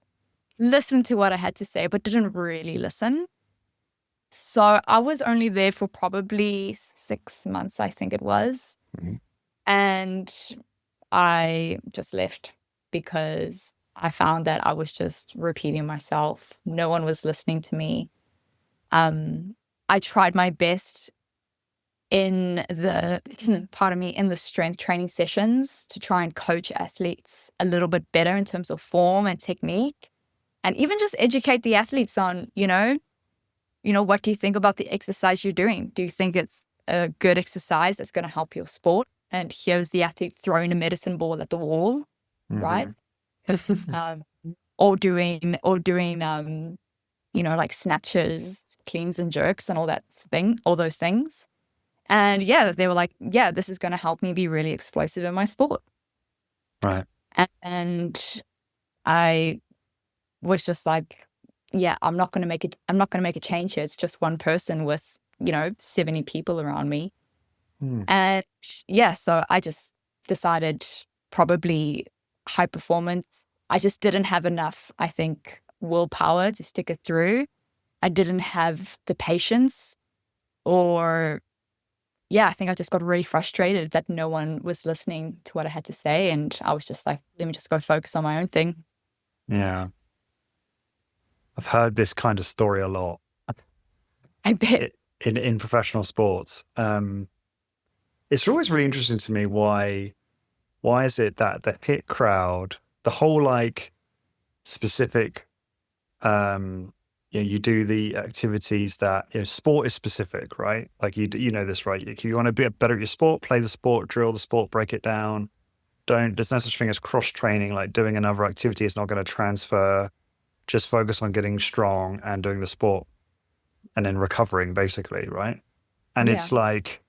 listen to what I had to say, but didn't really listen. So I was only there for probably 6 months, I think it was. Mhm. And I just left because I found that I was just repeating myself. No one was listening to me. I tried my best in the, pardon me, in the strength training sessions to try and coach athletes a little bit better in terms of form and technique, and even just educate the athletes on, what do you think about the exercise you're doing? Do you think it's a good exercise that's going to help your sport? And here's the athlete throwing a medicine ball at the wall, right? Mhm. um, or doing, like snatches, cleans and jerks and all those things. And yeah, they were like, yeah, this is going to help me be really explosive in my sport. Right. And I was just like, yeah, I'm not going to make it. I'm not going to make a change here. It's just one person with, 70 people around me. Mm. And yeah, so I just decided probably high performance. I just didn't have enough, I think, willpower to stick it through. I didn't have the patience, or yeah, I think I just got really frustrated that no one was listening to what I had to say. And I was just like, let me just go focus on my own thing. Yeah. I've heard this kind of story a lot I bet. in professional sports. It's always really interesting to me why is it that the hit crowd, the whole like specific, you do the activities that, sport is specific, right? Like you know this, right? You want to be better at your sport, play the sport, drill the sport, break it down. There's no such thing as cross training, like doing another activity is not going to transfer. Just focus on getting strong and doing the sport and then recovering basically, right? And Yeah. it's like,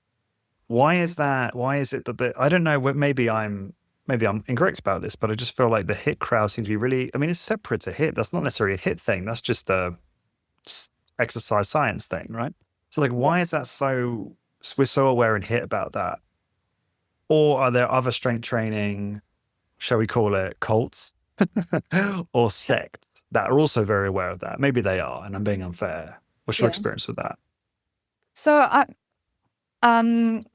why is that? Why is it that I don't know, maybe I'm incorrect about this, but I just feel like the hit crowd seems to be really, I mean, it's separate to hit. That's not necessarily a hit thing. That's just a exercise science thing, right? So like, Yeah. why is that we're so aware in hit about that? Or are there other strength training, shall we call it cults or sects that are also very aware of that? Maybe they are, and I'm being unfair. What's your Yeah. experience with that? So um,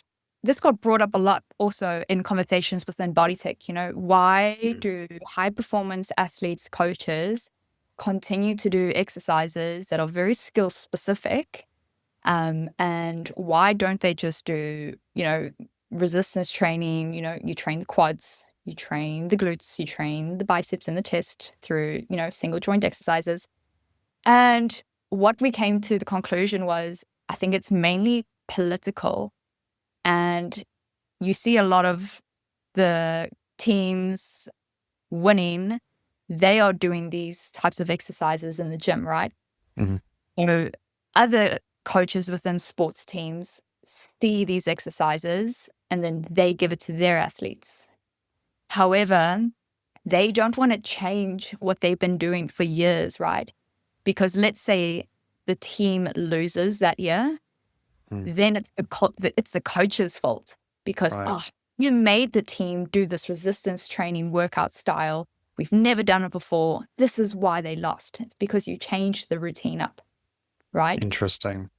this got brought up a lot also in conversations within BodyTech. Why do high performance athletes, coaches continue to do exercises that are very skill specific? And why don't they just do, resistance training? You train the quads, you train the glutes, you train the biceps and the chest through, single joint exercises. And what we came to the conclusion was, I think it's mainly political. And you see a lot of the teams winning, they are doing these types of exercises in the gym, right? Mhm. Other coaches within sports teams see these exercises and then they give it to their athletes. However, they don't want to change what they've been doing for years, right? Because let's say the team loses that year, Mm. then it's the coach's fault because, Right. you made the team do this resistance training workout style. We've never done it before. This is why they lost. It's because you changed the routine up, right? Interesting.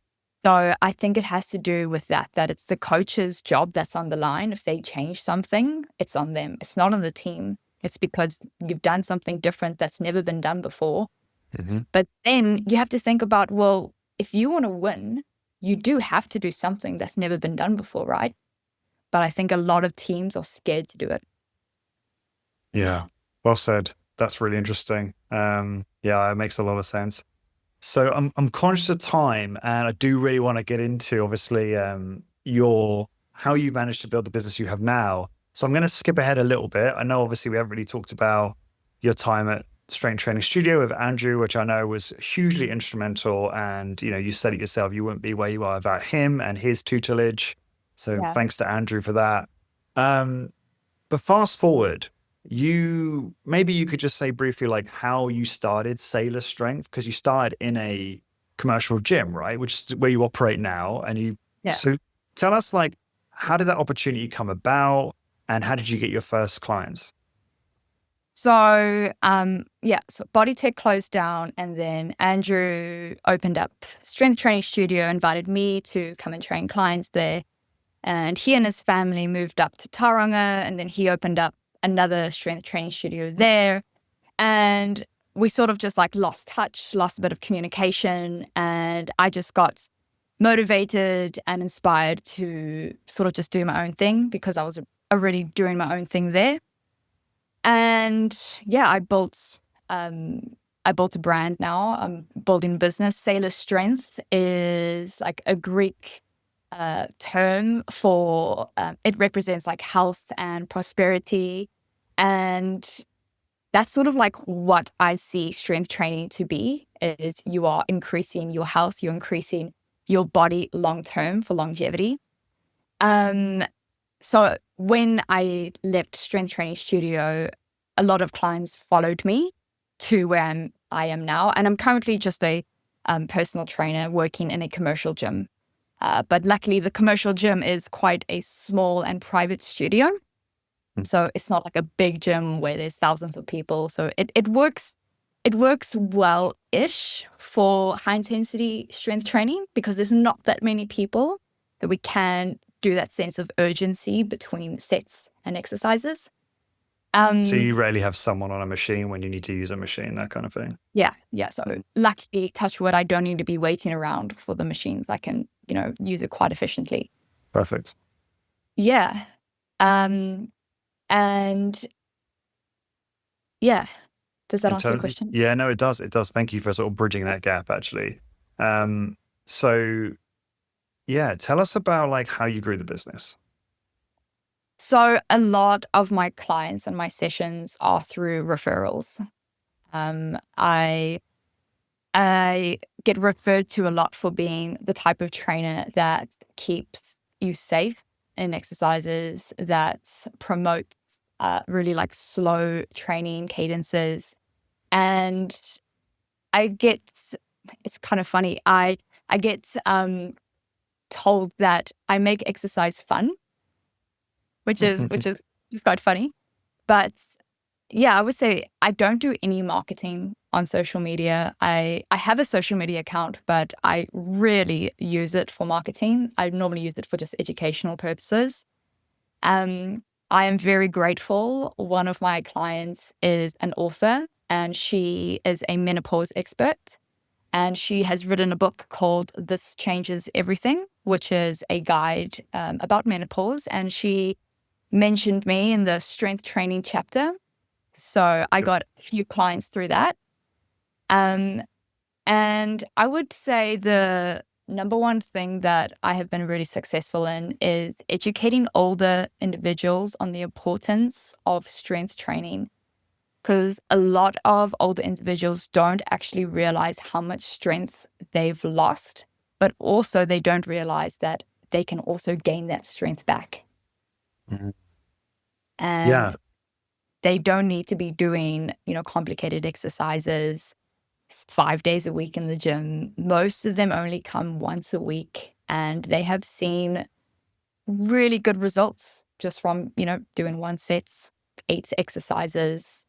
So I think it has to do with that it's the coach's job that's on the line. If they change something, it's on them. It's not on the team. It's because you've done something different that's never been done before. Mm-hmm. But then you have to think about, well, if you want to win, you do have to do something that's never been done before, right? But I think a lot of teams are scared to do it. Yeah. Well said. That's really interesting. Yeah, it makes a lot of sense. So I'm conscious of time, and I do really want to get into obviously your how you managed to build the business you have now. So I'm going to skip ahead a little bit. I know obviously we haven't really talked about your time at strength training studio with Andrew, which I know was hugely instrumental. And, you said it yourself, you wouldn't be where you are without him and his tutelage. So Yeah. thanks to Andrew for that. But fast forward, maybe you could just say briefly like how you started Salus Strength, because you started in a commercial gym, right? Which is where you operate now. Yeah. So tell us like, how did that opportunity come about and how did you get your first clients? So, so BodyTech closed down and then Andrew opened up strength training studio, invited me to come and train clients there. And he and his family moved up to Tauranga and then he opened up another strength training studio there. And we sort of just like lost touch, lost a bit of communication. And I just got motivated and inspired to sort of just do my own thing because I was already doing my own thing there. And yeah, I built a brand now. I'm building a business. Salus Strength is like a Greek term for it represents like health and prosperity. And that's sort of like what I see strength training to be is you are increasing your health, you're increasing your body long term for longevity. Um, so when I left strength training studio, a lot of clients followed me to where I am now. And I'm currently just a personal trainer working in a commercial gym. But luckily, the commercial gym is quite a small and private studio. Mm. So it's not like a big gym where there's thousands of people. So it works well-ish for high intensity strength training because there's not that many people that we can do that sense of urgency between sets and exercises. So Um, you rarely have someone on a machine when you need to use a machine, that kind of thing. yeah. So luckily, touch wood, I don't need to be waiting around for the machines. I can, use it quite efficiently. Perfect. Yeah. Um, and yeah, does that And answer your totally. question? Yeah, no, it does. It does. Thank you for sort of bridging that gap, actually. So yeah, tell us about like how you grew the business. So a lot of my clients and my sessions are through referrals. I get referred to a lot for being the type of trainer that keeps you safe in exercises, that promotes really like slow training cadences. And I get, it's kind of funny. I get told that I make exercise fun, which is quite funny. But yeah, I would say I don't do any marketing on social media. I have a social media account, but I rarely use it for marketing. I normally use it for just educational purposes. I am very grateful. One of my clients is an author and she is a menopause expert. And she has written a book called This Changes Everything, which is a guide about menopause. And she mentioned me in the strength training chapter. So I got a few clients through that. Um, and I would say the number one thing that I have been really successful in is educating older individuals on the importance of strength training. Because a lot of older individuals don't actually realize how much strength they've lost, but also they don't realize that they can also gain that strength back. Mhm. Yeah. And they don't need to be doing, complicated exercises 5 days a week in the gym. Most of them only come once a week and they have seen really good results just from, doing one sets, 8 exercises.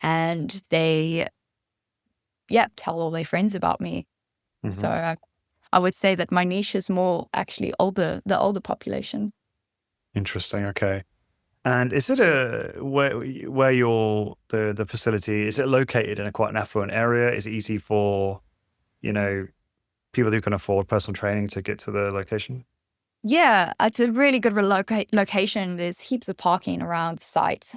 And they, yeah, tell all their friends about me. So Mhm. I would say that my niche is more actually the older population. Interesting. Okay. And is it where the facility is it located in a quite an affluent area? Is it easy for, you know, people who can afford personal training to get to the location? Yeah, it's a really good location. There's heaps of parking around the site.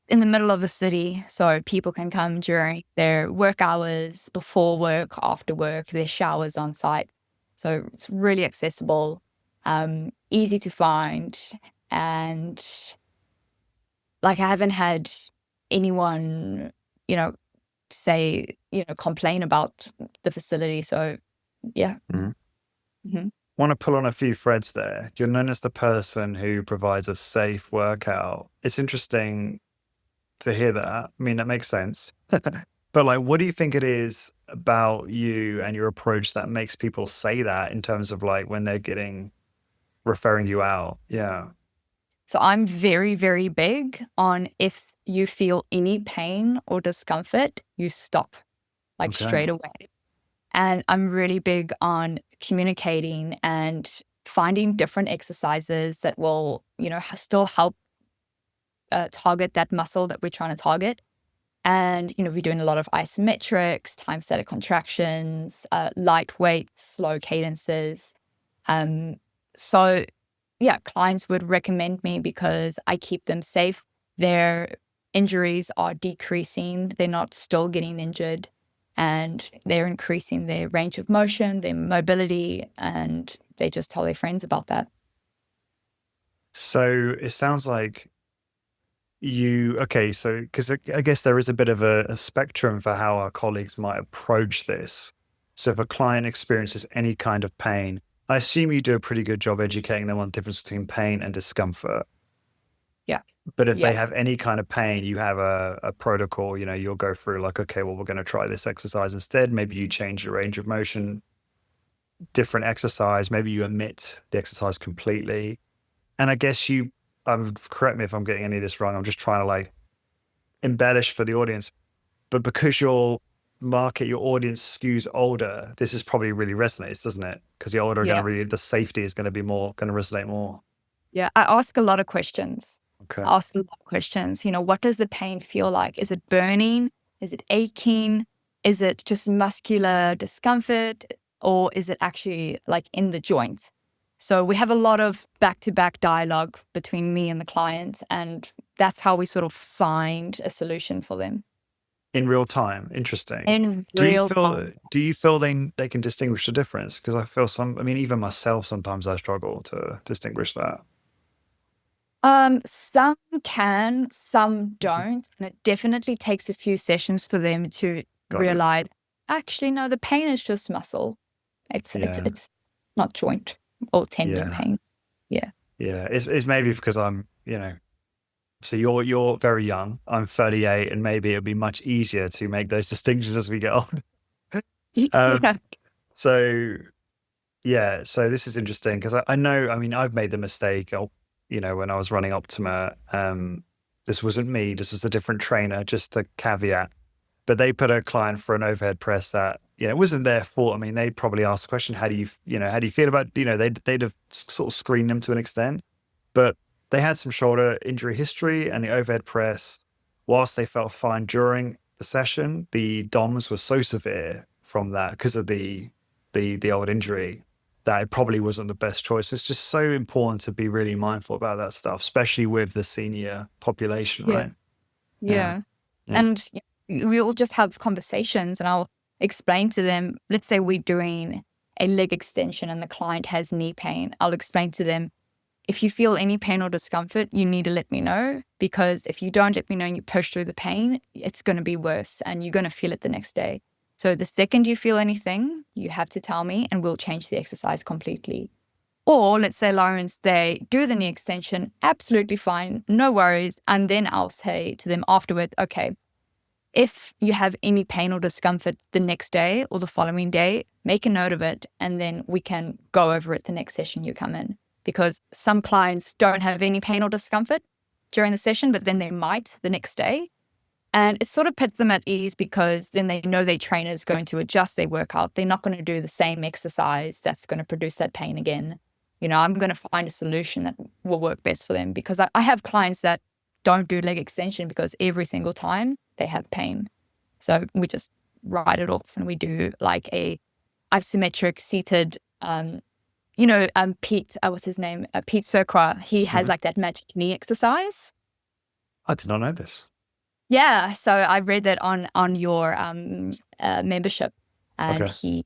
In the middle of the city, so people can come during their work hours, before work, after work. There's showers on site, so it's really accessible, easy to find, and like I haven't had anyone, say, complain about the facility. So yeah. Mhm. hmm Want to pull on a few threads there. You're known as the person who provides a safe workout. It's interesting to hear that. I mean, that makes sense. But like, what do you think it is about you and your approach that makes people say that in terms of like when they're referring you out? Yeah. So I'm very, very big on, if you feel any pain or discomfort, you stop like Okay. straight away. And I'm really big on communicating and finding different exercises that will, still help target that muscle that we're trying to target. And, we're doing a lot of isometrics, time static contractions, light weights, slow cadences. Um, so, yeah, clients would recommend me because I keep them safe. Their injuries are decreasing. They're not still getting injured, and they're increasing their range of motion, their mobility, and they just tell their friends about that. So it sounds like so because I guess there is a bit of a spectrum for how our colleagues might approach this. So if a client experiences any kind of pain, I assume you do a pretty good job educating them on the difference between pain and discomfort. Yeah. But if they Yeah. have any kind of pain, you have a protocol, you'll go through like, okay, well, we're going to try this exercise instead. Maybe you change the range of motion, different exercise. Maybe you omit the exercise completely. And I guess correct me if I'm getting any of this wrong. I'm just trying to like embellish for the audience. But because your audience skews older, this is probably really resonates, doesn't it? Because the older are going to Yeah. the safety is going to be going to resonate more. Yeah. I ask a lot of questions. Okay. Ask a lot of questions. What does the pain feel like? Is it burning? Is it aching? Is it just muscular discomfort? Or is it actually like in the joint? So we have a lot of back-to-back dialogue between me and the client, and that's how we sort of find a solution for them. In real time. Interesting. In real time. Do you feel they can distinguish the difference? Because I feel even myself, sometimes I struggle to distinguish that. Some can, some don't, and it definitely takes a few sessions for them to Got you. realize, actually, no, the pain is just muscle. Yeah. It's not joint or tendon Yeah. pain. Yeah. Yeah. It's maybe because I'm, so you're very young. I'm 38, and maybe it'll be much easier to make those distinctions as we get on. Yeah. So yeah, so this is interesting because I know, I've made the mistake of, when I was running Optima, this wasn't me, this was a different trainer, just a caveat. But they put a client for an overhead press that, it wasn't their fault. They probably asked the question, how do you feel about, they'd have sort of screened them to an extent, but they had some shoulder injury history, and the overhead press, whilst they felt fine during the session, the DOMs were so severe from that because of the old injury that it probably wasn't the best choice. It's just so important to be really mindful about that stuff, especially with the senior population, Yeah. right? Yeah. Yeah. And we'll just have conversations, and I'll explain to them, let's say we're doing a leg extension and the client has knee pain. I'll explain to them, if you feel any pain or discomfort, you need to let me know, because if you don't let me know and you push through the pain, it's going to be worse and you're going to feel it the next day. So the second you feel anything, you have to tell me and we'll change the exercise completely. Or let's say, Lawrence, they do the knee extension, absolutely fine, no worries. And then I'll say to them afterward, okay, if you have any pain or discomfort the next day or the following day, make a note of it, and then we can go over it the next session you come in. Because some clients don't have any pain or discomfort during the session, but then they might the next day. And it sort of puts them at ease, because then they know their trainer is going to adjust their workout. They're not going to do the same exercise that's going to produce that pain again. I'm going to find a solution that will work best for them, because I have clients that don't do leg extension because every single time they have pain. So we just write it off and we do like a isometric seated, Pete, what's his name? Pete Surqua, he has like that magic knee exercise. I did not know this. Yeah. So I read that on your membership, and Okay.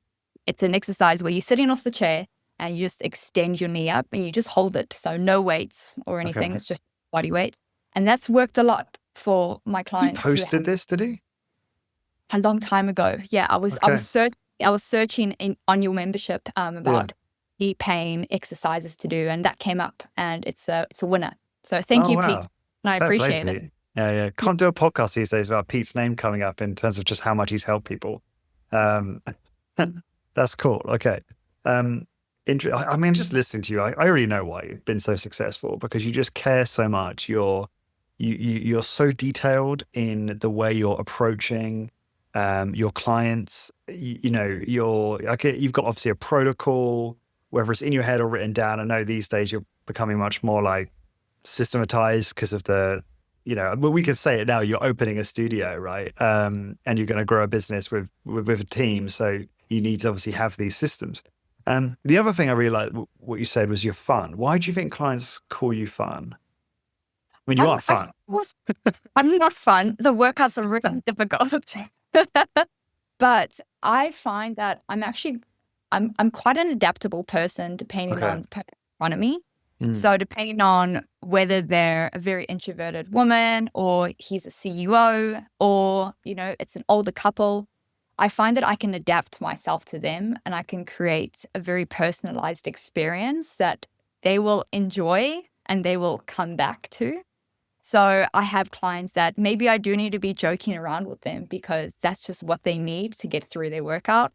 it's an exercise where you're sitting off the chair and you just extend your knee up and you just hold it. So no weights or anything. Okay. It's just body weight. And that's worked a lot for my He clients. posted this, did he? A long time ago. Yeah, I was Okay. searching on your membership Yeah. about knee pain exercises to do, and that came up, and it's a winner. So thank Oh, you, Pete, wow. and I Fair play, appreciate it. Pete. Yeah, yeah. Yeah. Can't do a podcast these days without Pete's name coming up in terms of just how much he's helped people. Um, that's cool. Okay. Um, I mean, just listening to you, I already know why you've been so successful, because you just care so much. You're so detailed in the way you're approaching your clients. You've got obviously a protocol, whether it's in your head or written down. I know these days you're becoming much more like systematized because of well, we could say it now, you're opening a studio, right? And you're going to grow a business with a team. So you need to obviously have these systems. The other thing I really like what you said was you're fun. Why do you think clients call you fun? I mean, you are I fun. was I'm not fun. The workouts are really difficult. But I find that I'm quite an adaptable person depending Okay. on the person in front of me. Mm. So depending on whether they're a very introverted woman or he's a CEO or, it's an older couple, I find that I can adapt myself to them and I can create a very personalized experience that they will enjoy and they will come back to. So I have clients that maybe I do need to be joking around with them because that's just what they need to get through their workout.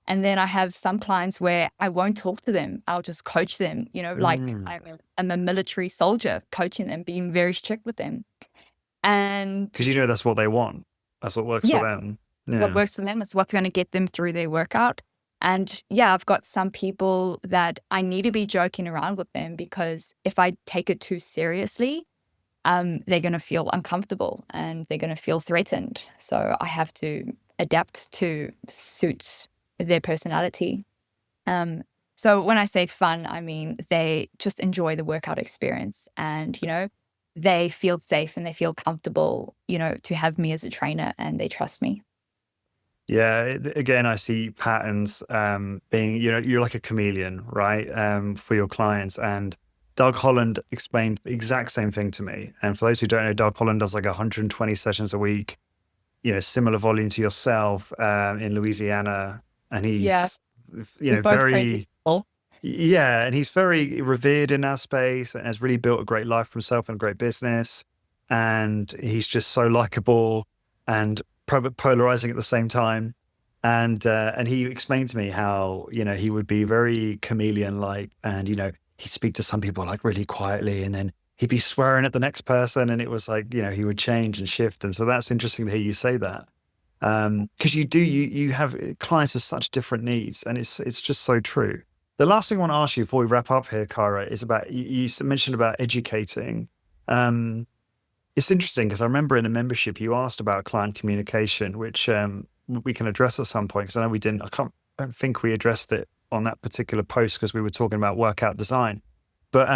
And then I have some clients where I won't talk to them. I'll just coach them, like Mm. I'm a military soldier coaching them, being very strict with them. And Because that's what they want. That's what works for yeah, them. what Yeah. works for them is what's going to get them through their workout. And yeah, I've got some people that I need to be joking around with them because if I take it too seriously, they're going to feel uncomfortable and they're going to feel threatened. So I have to adapt to suit their personality. So when I say fun, I mean they just enjoy the workout experience and, they feel safe and they feel comfortable, to have me as a trainer and they trust me. Yeah, again, I see patterns being, you're like a chameleon, right? For your clients. And Doug Holland explained the exact same thing to me. And for those who don't know, Doug Holland does like 120 sessions a week, similar volume to yourself in Louisiana. And Yeah, he's, we're both crazy very, people. yeah, and he's very revered in our space and has really built a great life for himself and a great business. And he's just so likable and polarizing at the same time. And he explained to me how, he would be very chameleon like, and, he'd speak to some people like really quietly and then he'd be swearing at the next person. And it was like, he would change and shift. And so that's interesting to hear you say that. Because you have clients of such different needs, and it's just so true. The last thing I want to ask you before we wrap up here, Kyra, is about you mentioned about educating. Um, it's interesting because I remember in the membership you asked about client communication, which we can address at some point. Because I know we didn't. I don't think we addressed it on that particular post because we were talking about workout design. But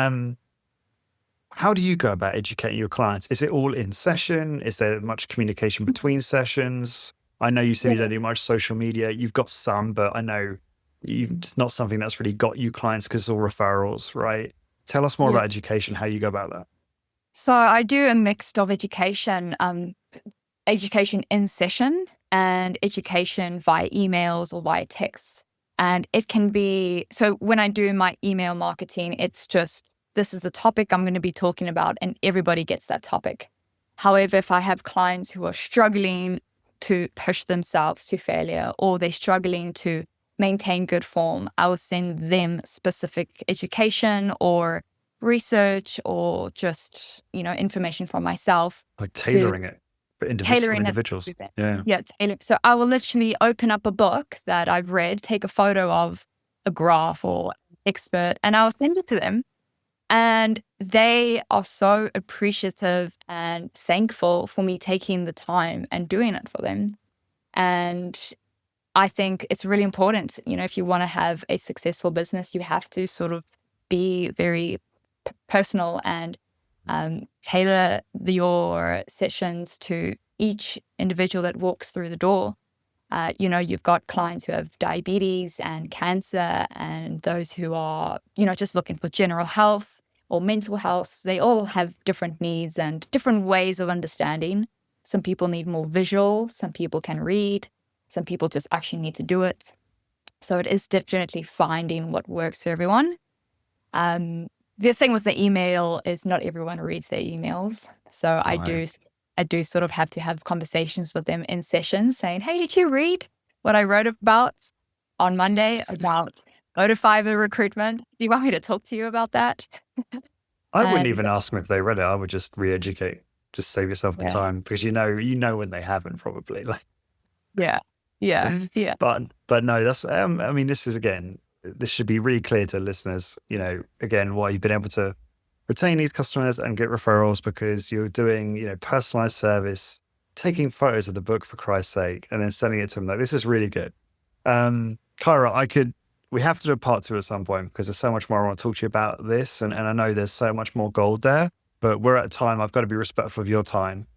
how do you go about educating your clients? Is it all in session? Is there much communication between sessions? I know you said you don't do much social media. You've got some, but I know it's not something that's really got you clients because it's all referrals, right? Tell us more Yeah. about education, how you go about that. So I do a mix of education, education in session and education via emails or via texts. And it can be, so when I do my email marketing, it's just, this is the topic I'm going to be talking about and everybody gets that topic. However, if I have clients who are struggling to push themselves to failure or they're struggling to maintain good form, I will send them specific education or research or just, information from myself Like to tailoring it for tailoring it. individuals. Yeah. Yeah, tailor. So I will literally open up a book that I've read, take a photo of a graph or expert, and I'll send it to them. And they are so appreciative and thankful for me taking the time and doing it for them. And I think it's really important, if you want to have a successful business, you have to sort of be very personal and tailor your sessions to each individual that walks through the door. You've got clients who have diabetes and cancer and those who are, just looking for general health or mental health. They all have different needs and different ways of understanding. Some people need more visual. Some people can read. Some people just actually need to do it. So it is definitely finding what works for everyone. The thing with the email is not everyone reads their emails. So I do sort of have to have conversations with them in sessions saying, hey, did you read what I wrote about on Monday about Motifiber recruitment? Do you want me to talk to you about that? I wouldn't even ask them if they read it. I would just re-educate, just save yourself the time, because you know when they haven't probably. Like, yeah. But no, that's I mean, this should be really clear to listeners. Again, why you've been able to retain these customers and get referrals, because you're doing personalized service, taking photos of the book for Christ's sake, and then sending it to them. Like, this is really good. Kyra, we have to do a part 2 at some point, because there's so much more I want to talk to you about this, and I know there's so much more gold there. But we're at a time. I've got to be respectful of your time.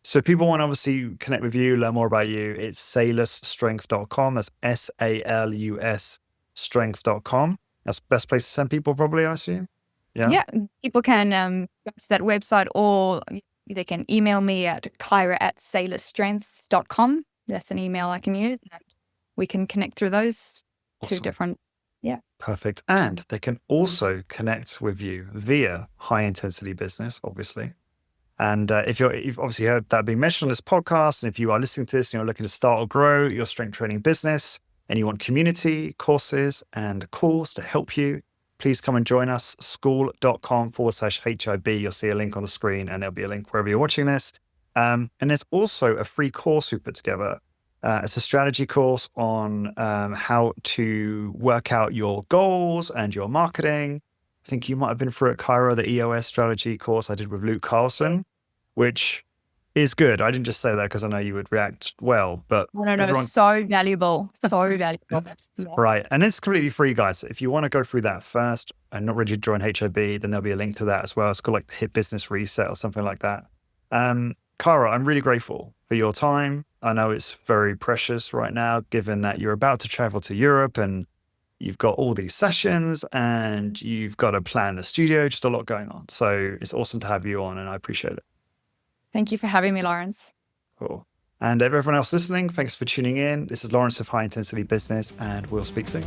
So if people want to obviously connect with you, learn more about you, it's salusstrength.com. That's SALUS strength.com. That's the best place to send people, probably, I assume. Yeah. People can go to that website, or they can email me at Kyra@salusstrength.com. That's an email I can use. We can connect through those two different. Yeah. Perfect. And they can also connect with you via High Intensity Business, obviously. And if you've obviously heard that being mentioned on this podcast, and if you are listening to this and you're looking to start or grow your strength training business, and you want community, courses, and calls to help you, please come and join us, school.com/HIB. You'll see a link on the screen, and there'll be a link wherever you're watching this. And there's also a free course we put together. It's a strategy course on how to work out your goals and your marketing. I think you might have been through it, Kyra, the EOS strategy course I did with Luke Carlson, which is good. I didn't just say that because I know you would react well, but no, it's so valuable. So valuable. Yeah. Right. And it's completely free, guys. If you want to go through that first and not ready to join HIB, then there'll be a link to that as well. It's called like the Hit Business Reset or something like that. Kyra, I'm really grateful for your time. I know it's very precious right now, given that you're about to travel to Europe and you've got all these sessions and you've got to plan the studio, just a lot going on. So it's awesome to have you on, and I appreciate it. Thank you for having me, Lawrence. Cool. And everyone else listening, thanks for tuning in. This is Lawrence of High Intensity Business, and we'll speak soon.